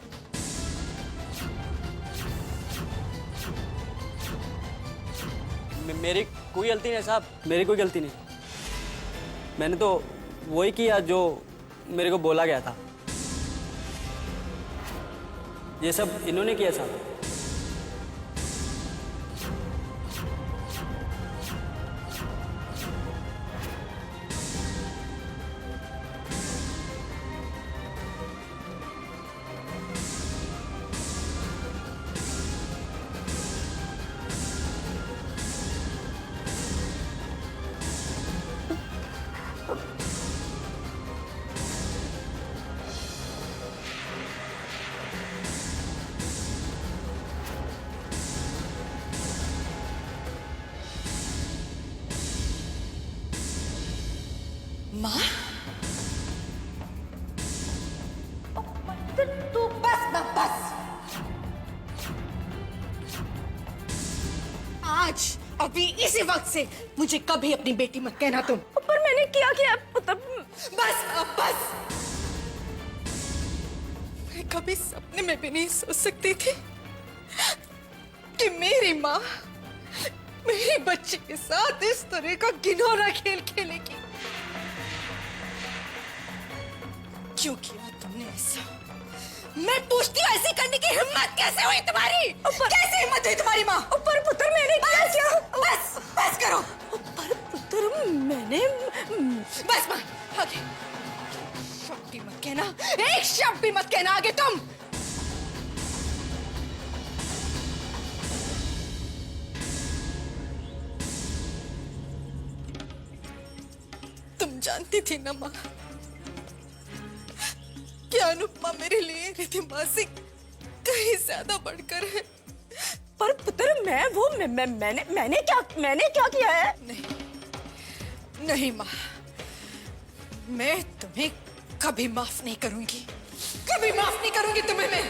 Speaker 15: मेरी कोई गलती नहीं साहब, मेरी कोई गलती नहीं। मैंने तो वही किया जो मेरे को बोला गया था। ये सब इन्होंने किया साहब।
Speaker 1: माँ, तू बस ना बस। आज अभी इसी वक्त से मुझे कभी अपनी बेटी मत कहना तुम।
Speaker 5: पर मैंने क्या
Speaker 1: बस अब बस। मैं कभी सपने में भी नहीं सोच सकती थी कि मेरी माँ मेरी बच्ची के साथ इस तरह का घिनौना खेल खेलेगी। क्यों किया तुमने ऐसा? मैं पूछती हूँ, ऐसी करने की हिम्मत कैसे हुई तुम्हारी? कैसे हिम्मत हुई तुम्हारी माँ?
Speaker 5: पर पुत्र मैंने क्या?
Speaker 1: बस बस करो।
Speaker 5: पर पुत्र मैंने
Speaker 1: बस माँ, आगे शब्द भी मत कहना, एक शब्द भी मत कहना आगे तुम। तुम जानती थी ना माँ कि अनुपमा मेरे लिए रिधिमा से कहीं ज्यादा बढ़कर है।
Speaker 5: पर पुत्र मैंने क्या किया है?
Speaker 1: नहीं माँ, मैं तुम्हें कभी माफ नहीं करूंगी, कभी माफ नहीं करूंगी तुम्हें मैं।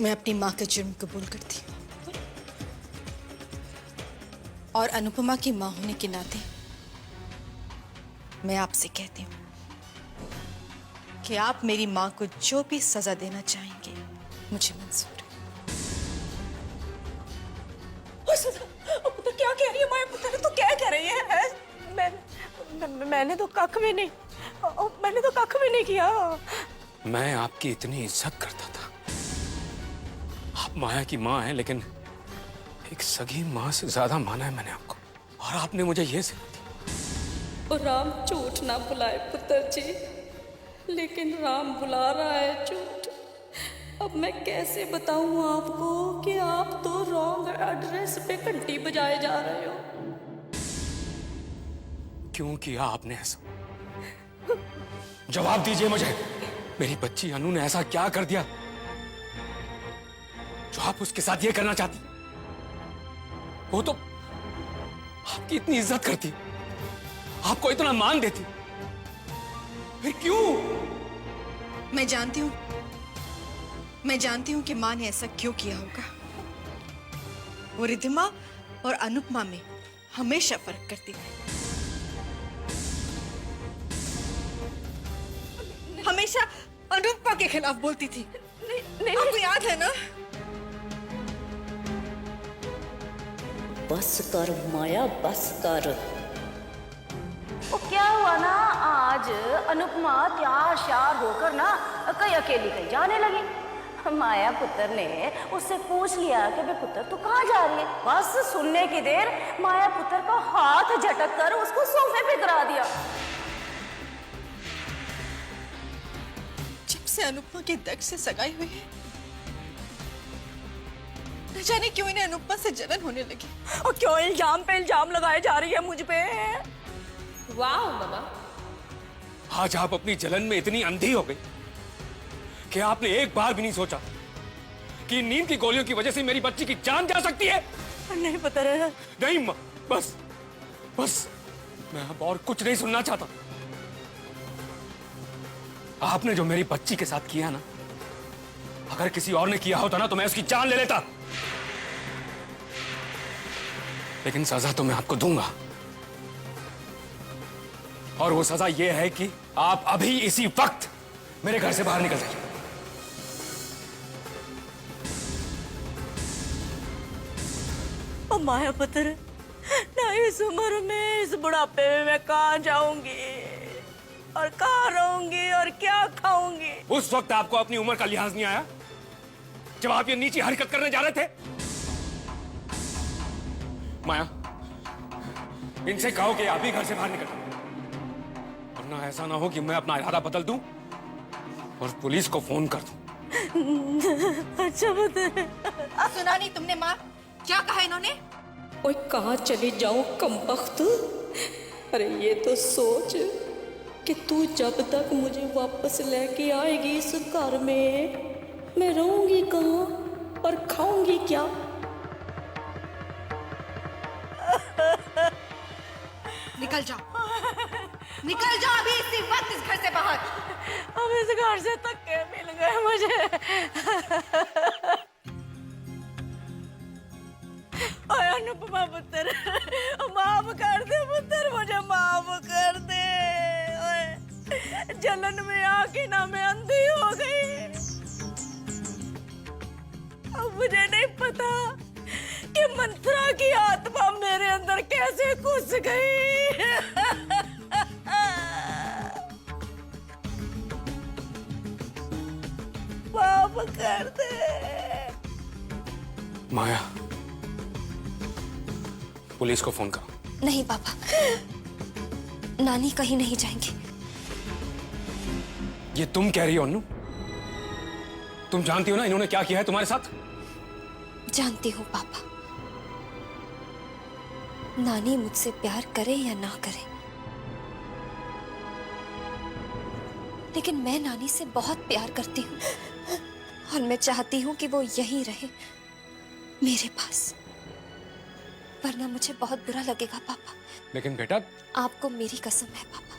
Speaker 1: मैं अपनी माँ का जुर्म कबूल करती हूँ और अनुपमा की माँ होने के नाते मैं आपसे कहती हूँ कि आप मेरी माँ को जो भी सजा देना चाहेंगे मुझे मंजूर है।
Speaker 5: पुत्र क्या कह रही है माया? पुत्र तो क्या कह रही है? मैंने तो कख भी नहीं, मैंने तो कख भी नहीं किया।
Speaker 4: मैं आपकी इतनी इज्जत करता था। आप माया की माँ हैं, लेकिन एक सगी माँ से ज्यादा माना है मैंने आपको, और आपने मुझे ये सिखा दी।
Speaker 8: और राम झूठ ना बुलाए पुत्र जी, लेकिन राम बुला रहा है झूठ। अब मैं कैसे बताऊं आपको कि आप तो रॉन्ग एड्रेस पे घंटी बजाए जा रहे हो।
Speaker 4: क्यों किया आपने ऐसा? जवाब दीजिए मुझे। मेरी बच्ची अनु ने ऐसा क्या कर दिया जो आप उसके साथ ये करना चाहती? वो तो आपकी इतनी इज्जत करती, आपको इतना मान देती, फिर क्यों?
Speaker 1: मैं जानती हूँ कि माँ ने ऐसा क्यों किया होगा। वो रिद्धिमा और अनुपमा में हमेशा फर्क करती थी, हमेशा अनुपमा के खिलाफ बोलती थी। आपको याद है ना?
Speaker 10: बस कर माया, बस कर। वो क्या हुआ ना, आज अनुपमा तैयार श्यार होकर ना कहीं अकेली कहीं जाने लगी। माया पुत्र ने उससे पूछ लिया कि बे पुत्र तू कहाँ जा रही है? बस सुनने की देर माया पुत्र का हाथ झटक कर उसको सोफे पे गिरा दिया।
Speaker 1: जब से अनुपमा की दक्ष से सगाई हुई है, न जाने क्यों इन्हें अनुपमा से जलन होने लगी।
Speaker 5: और क्यों इल्जाम पे इल्जाम लगाए जा रही है मुझ पे?
Speaker 8: वाह मामा,
Speaker 4: आज आप अपनी जलन में इतनी अंधी हो गई कि आपने एक बार भी नहीं सोचा कि नींद की गोलियों की वजह से मेरी बच्ची की जान जा सकती है।
Speaker 5: नहीं पता रहा।
Speaker 4: नहीं माँ, बस बस मैं अब और कुछ नहीं सुनना चाहता। आपने जो मेरी बच्ची के साथ किया ना, अगर किसी और ने किया होता ना तो मैं उसकी जान ले लेता, लेकिन सजा तो मैं आपको दूंगा। और वो सजा ये है कि आप अभी इसी वक्त मेरे घर से बाहर निकल जाइए।
Speaker 5: माया पुत्र, ना इस उम्र में, इस बुढ़ापे में मैं कहाँ जाऊंगी और कहाँ रहूंगी और क्या खाऊंगी?
Speaker 4: उस वक्त आपको अपनी उम्र का लिहाज नहीं आया जब आप ये नीची हरकत करने जा रहे थे। माया, इनसे कहो कि आप ही घर से बाहर निकल, वरना ऐसा ना हो कि मैं अपना इरादा बदल दूं और पुलिस को फोन कर दूं।
Speaker 5: अच्छा पुत्र।
Speaker 1: सुना नहीं तुमने माँ क्या कहा इन्होंने?
Speaker 8: ओए कहाँ चली जाऊं कमबख्त। अरे ये तो सोच कि तू जब तक मुझे वापस लेके आएगी इस घर में, मैं रहूंगी कहाँ और खाऊंगी क्या?
Speaker 1: निकल जाओ, निकल जाओ अभी इसी वक्त इस घर से बाहर।
Speaker 5: अब इस घर से धक्के मिल गए मुझे। ओए अनुपमा पुत्र, माफ कर दे पुत्र, मुझे माफ कर दे। ओए जलन में आके ना मैं अंधी हो गई। अब मुझे नहीं पता कि मंत्रा की आत्मा मेरे अंदर कैसे घुस गई। माफ कर दे।
Speaker 4: माया, पुलिस को फोन करो।
Speaker 9: नहीं पापा, नानी कहीं नहीं जाएंगी।
Speaker 4: ये तुम कह रही हो अनु? तुम जानती हो ना इन्होंने क्या किया है तुम्हारे साथ?
Speaker 9: जानती हूँ पापा, नानी मुझसे प्यार करे या ना करे, लेकिन मैं नानी से बहुत प्यार करती हूँ और मैं चाहती हूँ कि वो यहीं रहे मेरे पास, वरना मुझे बहुत बुरा लगेगा पापा।
Speaker 4: लेकिन बेटा,
Speaker 9: आपको मेरी कसम है पापा,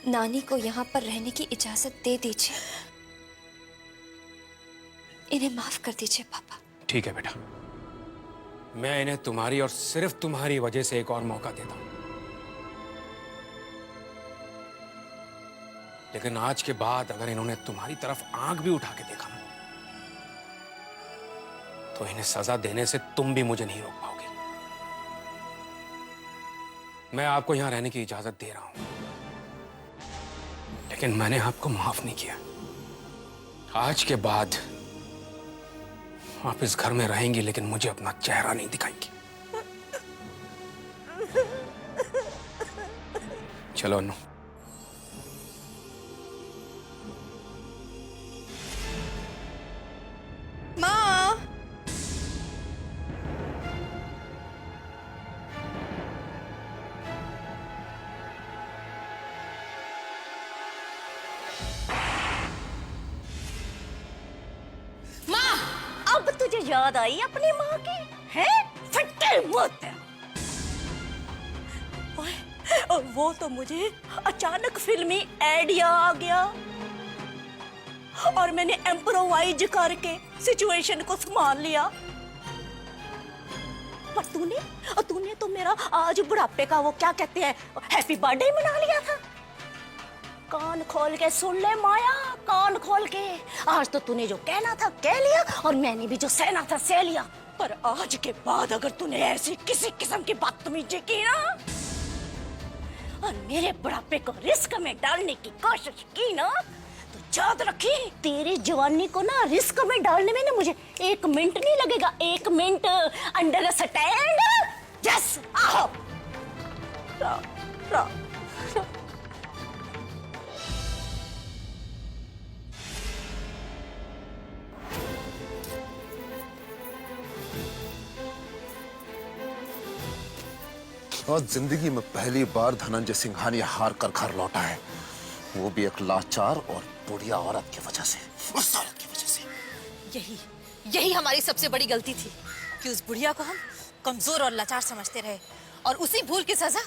Speaker 9: नानी को यहाँ पर रहने की इजाजत दे दीजिए, इन्हें माफ कर दीजिए पापा।
Speaker 4: ठीक है बेटा, मैं इन्हें तुम्हारी और सिर्फ तुम्हारी वजह से एक और मौका देता हूं। लेकिन आज के बाद अगर इन्होंने तुम्हारी तरफ आंख भी उठा के देखा ना, तो इन्हें सजा देने से तुम भी मुझे नहीं रोक पाओगी। मैं आपको यहां रहने की इजाजत दे रहा हूं, लेकिन मैंने आपको माफ नहीं किया। आज के बाद आप इस घर में रहेंगी, लेकिन मुझे अपना चेहरा नहीं दिखाएंगी। चलो अनु।
Speaker 1: माँ,
Speaker 10: अब तुझे याद आई अपनी माँ की? हैं? फट्टे मत। ओए, और वो तो मुझे अचानक फिल्मी आइडिया आ गया और मैंने इम्प्रोवाइज करके सिचुएशन को संभाल लिया। पर तूने तो मेरा आज बुढ़ापे का वो क्या कहते हैं, हैप्पी बर्थडे मना लिया था। कान खोल के सुन ले माया, कान खोल के। आज तो तूने जो कहना था कह लिया और मैंने भी जो सहना था सह लिया। पर आज के बाद अगर तूने ऐसी किसी किस्म की बदतमीजी की ना और मेरे बुढ़ापे को रिस्क में डालने की कोशिश की ना, तो याद रखी, तेरी जवानी को ना रिस्क में डालने में ना मुझे 1 मिनट नहीं लगेगा। 1 मिनट। अंडरस्टैंड? यस। आओ। रा।
Speaker 11: और जिंदगी में पहली बार धनंजय सिंघानिया हार कर घर लौटा है, वो भी एक लाचार और बुढ़िया औरत की वजह से, उस औरत की वजह से।
Speaker 10: यही हमारी सबसे बड़ी गलती थी कि उस बुढ़िया को हम कमजोर और लाचार समझते रहे और उसी भूल की सजा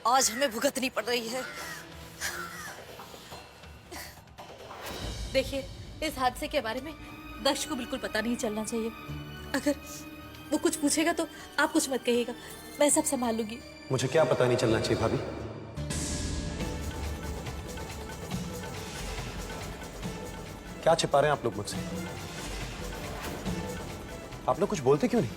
Speaker 10: आज हमें भुगतनी पड़ रही है। देखिए, इस हादसे के बारे में दक्ष को बिल्कुल पता नहीं चलना चाहिए। अगर वो कुछ पूछेगा तो आप कुछ मत कहिएगा, मैं सब संभाल लूंगी।
Speaker 16: मुझे क्या पता नहीं चलना चाहिए भाभी? क्या छिपा रहे हैं आप लोग मुझसे? आप लोग कुछ बोलते क्यों नहीं?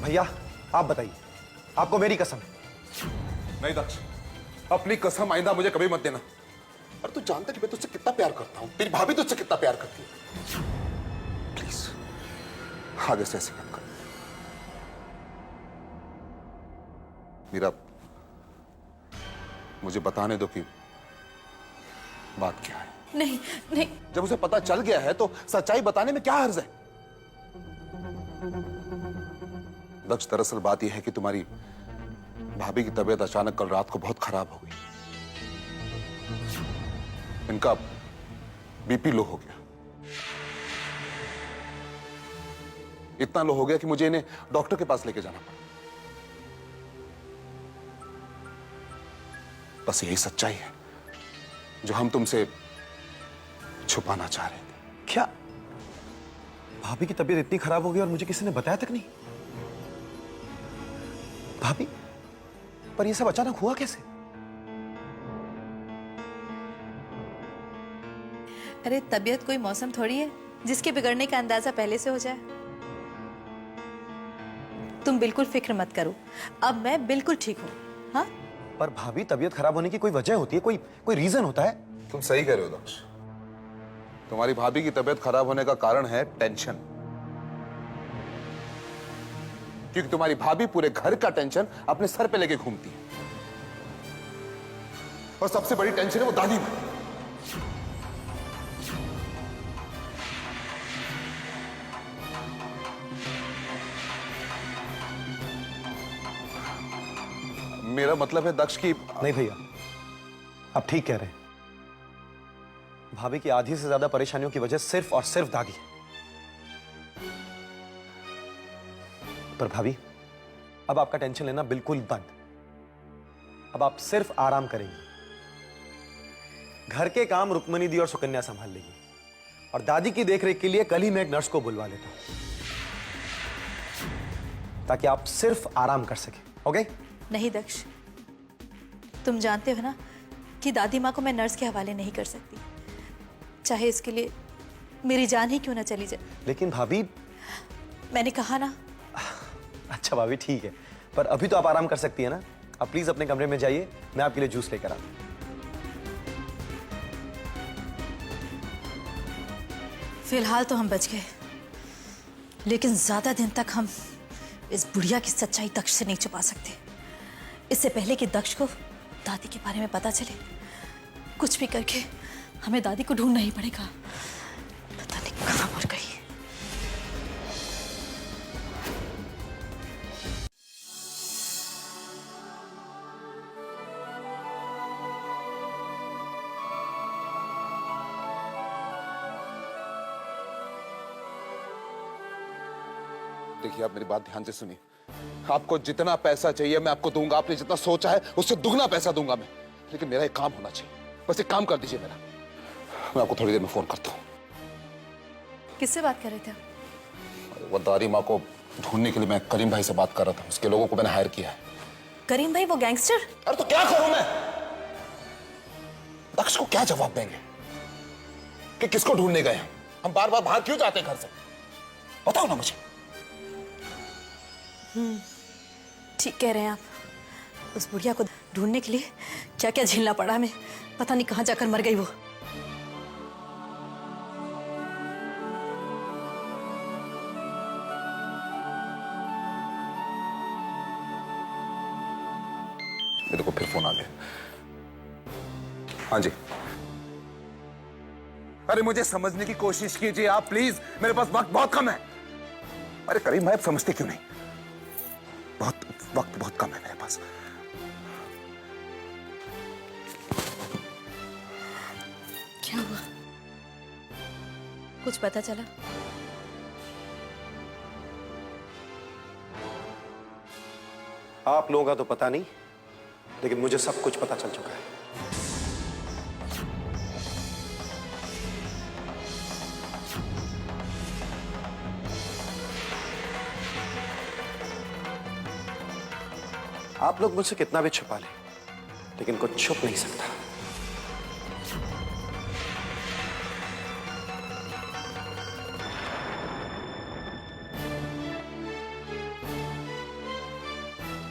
Speaker 16: भैया आप बताइए, आपको मेरी कसम।
Speaker 11: नहीं दक्ष, अपनी कसम आइंदा मुझे कभी मत देना। और तू जानता कि मैं तुझसे कितना प्यार करता हूं, तेरी भाभी तुझसे कितना प्यार करती है। प्लीज आगे से ऐसे मत कर। मीरा, मुझे बताने दो कि बात क्या है।
Speaker 10: नहीं नहीं,
Speaker 11: जब उसे पता चल गया है तो सच्चाई बताने में क्या हर्ज है? दक्ष, दरअसल बात यह है कि तुम्हारी भाभी की तबीयत अचानक कल रात को बहुत खराब हो गई। इनका बीपी लो हो गया, इतना लो हो गया कि मुझे इन्हें डॉक्टर के पास लेके जाना पड़ा। बस यही सच्चाई है जो हम तुमसे छुपाना चाह रहे थे।
Speaker 16: क्या भाभी की तबीयत इतनी खराब हो गई और मुझे किसी ने बताया तक नहीं? भाभी, पर ये सब अचानक हुआ कैसे?
Speaker 17: अरे तबीयत कोई मौसम थोड़ी है जिसके बिगड़ने का अंदाजा पहले से हो जाए। तुम बिल्कुल फिक्र मत करो, अब मैं बिल्कुल ठीक हूँ। हाँ?
Speaker 16: पर भाभी, तबीयत खराब होने की कोई वजह होती है, कोई रीजन होता है?
Speaker 11: तुम सही कह रहे हो दक्ष, तुम्हारी भाभी की तबीयत खराब होने का कारण है टेंशन। क्योंकि तुम्हारी भाभी पूरे घर का टेंशन अपने सर पे लेके घूमती है और सबसे बड़ी टेंशन है वो दादी में। मेरा मतलब है दक्ष की।
Speaker 16: नहीं भैया, आप ठीक कह रहे हैं। भाभी की आधी से ज्यादा परेशानियों की वजह सिर्फ और सिर्फ दादी है। पर भाभी, अब आपका टेंशन लेना बिल्कुल बंद। अब आप सिर्फ आराम करेंगी। घर के काम रुक्मणी दी और सुकन्या संभाल लेगी, और दादी की देखरेख के लिए कल ही मैं एक नर्स को बुलवा लेता हूं, ताकि आप सिर्फ आराम कर सके। ओके?
Speaker 17: नहीं दक्ष, तुम जानते हो ना कि दादी माँ को मैं नर्स के हवाले नहीं कर सकती, चाहे इसके लिए मेरी जान ही क्यों ना चली जाए।
Speaker 16: लेकिन भाभी,
Speaker 17: मैंने कहा ना।
Speaker 16: अच्छा भाभी ठीक है, पर अभी तो आप आराम कर सकती है ना। आप प्लीज अपने कमरे में जाइए, मैं आपके लिए जूस लेकर आता हूं।
Speaker 17: फिलहाल तो हम बच गए, लेकिन ज्यादा दिन तक हम इस बुढ़िया की सच्चाई दक्ष से नहीं छुपा सकते। इससे पहले कि दक्ष को दादी के बारे में पता चले, कुछ भी करके हमें दादी को ढूंढना ही पड़ेगा। पता नहीं कहां मर गई।
Speaker 11: देखिए, आप मेरी बात ध्यान से सुनिए। आपको जितना पैसा चाहिए मैं आपको दूंगा, आपने जितना सोचा है उससे दुगना पैसा दूंगा मैं, लेकिन मेरा एक काम होना चाहिए। बस एक काम कर दीजिए मेरा, मैं आपको थोड़ी देर में फोन करता हूँ।
Speaker 17: किससे बात कर रहे थे?
Speaker 11: वो दादी माँ को ढूंढने के लिए मैं करीम भाई से बात कर रहा था, उसके लोगों को मैंने हायर किया है।
Speaker 17: करीम भाई वो गैंगस्टर?
Speaker 11: अरे तो क्या करूं मैं? दक्ष को क्या जवाब देंगे कि किसको ढूंढने गए हम बार बार बाहर क्यों जाते घर से? बताओ ना मुझे।
Speaker 17: ठीक कह रहे हैं आप। उस बुढ़िया को ढूंढने के लिए क्या क्या झेलना पड़ा हमें, पता नहीं कहां जाकर मर गई वो।
Speaker 11: मेरे को फिर फोन आ गया। हाँ जी। अरे मुझे समझने की कोशिश कीजिए आप प्लीज, मेरे पास वक्त बहुत कम है। अरे करीम भाई, आप समझते क्यों नहीं? वक्त बहुत कम है मेरे पास।
Speaker 17: क्या हुआ? कुछ पता चला?
Speaker 16: आप लोगों का तो पता नहीं, लेकिन मुझे सब कुछ पता चल चुका है। आप लोग मुझसे कितना भी छुपा लें, लेकिन कुछ छुप नहीं सकता।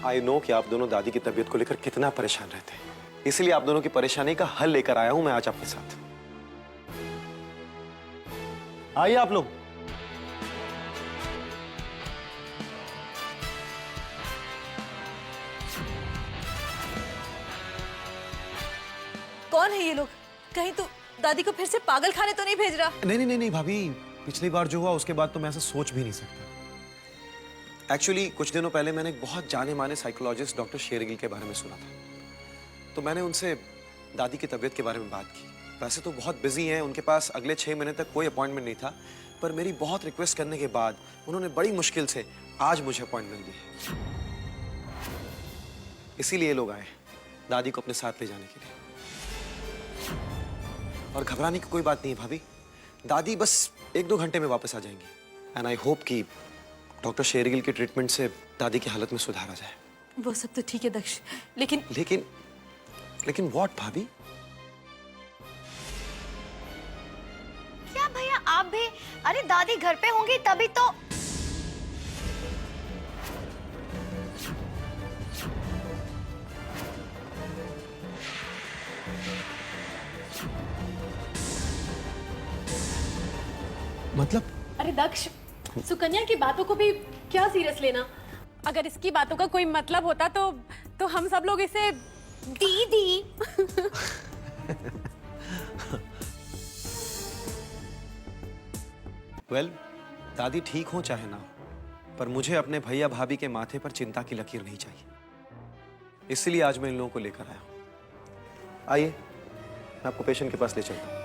Speaker 16: आई नो कि आप दोनों दादी की तबीयत को लेकर कितना परेशान रहते हैं, इसलिए आप दोनों की परेशानी का हल लेकर आया हूं मैं आज आपके साथ। आइए आप लोग।
Speaker 17: कौन है ये लोग? कहीं तो दादी को फिर से पागल खाने तो नहीं भेज रहा?
Speaker 16: नहीं भाभी, पिछली बार जो हुआ उसके बाद तो मैं ऐसा सोच भी नहीं सकता। एक्चुअली कुछ दिनों पहले मैंने एक बहुत जाने माने साइकोलॉजिस्ट डॉक्टर शेरगिल के बारे में सुना था, तो मैंने उनसे दादी की तबीयत के बारे में बात की। वैसे तो बहुत बिजी हैं, उनके पास अगले 6 महीने तक कोई अपॉइंटमेंट नहीं था, पर मेरी बहुत रिक्वेस्ट करने के बाद उन्होंने बड़ी मुश्किल से आज मुझे अपॉइंटमेंट दी। इसीलिए लोग आए दादी को अपने साथ ले जाने के लिए। और घबराने की कोई बात नहीं है भाभी, दादी बस 1-2 घंटे में वापस आ जाएंगी। एंड आई होप कि डॉक्टर शेरगिल के ट्रीटमेंट से दादी की हालत में सुधार आ जाए।
Speaker 17: वो सब तो ठीक है दक्ष,
Speaker 16: लेकिन व्हाट भाभी?
Speaker 18: क्या भैया आप भी? अरे दादी घर पे होंगी तभी तो।
Speaker 11: मतलब?
Speaker 8: अरे दक्ष, सुकन्या की बातों को भी क्या सीरियस लेना? अगर इसकी बातों का कोई मतलब होता तो हम सब लोग इसे दीदी
Speaker 16: वेल, दादी ठीक हो चाहे ना, पर मुझे अपने भैया भाभी के माथे पर चिंता की लकीर नहीं चाहिए, इसलिए आज मैं इन लोगों को लेकर आया हूं। आइए, मैं आपको पेशेंट के पास ले चलता हूं।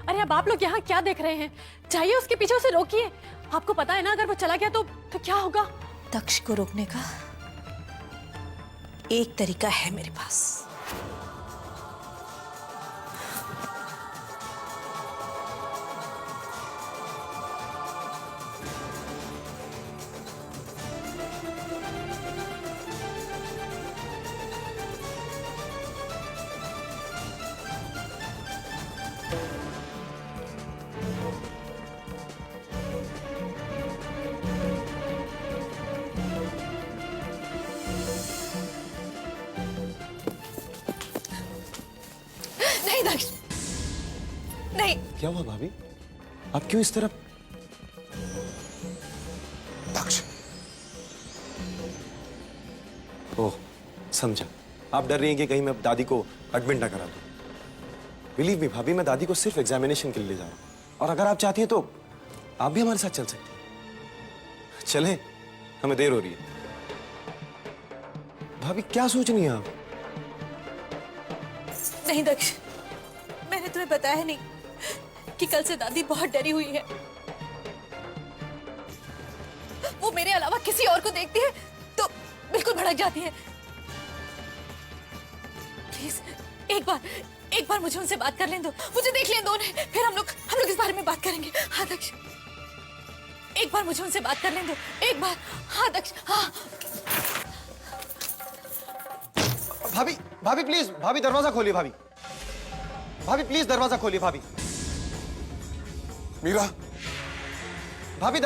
Speaker 8: अरे अब आप लोग यहाँ क्या देख रहे हैं? जाइए उसके पीछे, उसे रोकिए। आपको पता है ना, अगर वो चला गया तो तो क्या होगा?
Speaker 17: दक्ष को रोकने का एक तरीका है मेरे पास।
Speaker 8: नहीं दक्ष, नहीं।
Speaker 16: क्या हुआ भाभी? आप क्यों इस तरफ?
Speaker 2: दक्ष,
Speaker 16: ओह, समझा। आप डर रही हैं कि कहीं मैं दादी को एडमिट ना करा दूं। बिलीव मी भाभी, मैं दादी को सिर्फ एग्जामिनेशन के लिए ले जा रहा हूं। और अगर आप चाहती हैं तो आप भी हमारे साथ चल सकती हैं। चलें, हमें देर हो रही है। भाभी क्या सोच रही हैं आप?
Speaker 8: नहीं दक्ष, मैंने तुम्हें बताया नहीं कि कल से दादी बहुत डरी हुई है। वो मेरे अलावा किसी और को देखती है तो बिल्कुल भड़क जाती है। प्लीज एक बार मुझे उनसे बात कर लें दो, मुझे देख लें दो ने, फिर हम लोग इस बारे में बात करेंगे। हाँ दक्ष, एक बार मुझे उनसे बात कर लें दो, एक बार। हाँ दक्ष, हाँ।
Speaker 16: भाभी, भाभी प्लीज, भाभी दरवाजा खोलिए। भाभी, भाभी प्लीज दरवाजा खोलिए। भाभी,
Speaker 2: मीरा,
Speaker 16: भाभी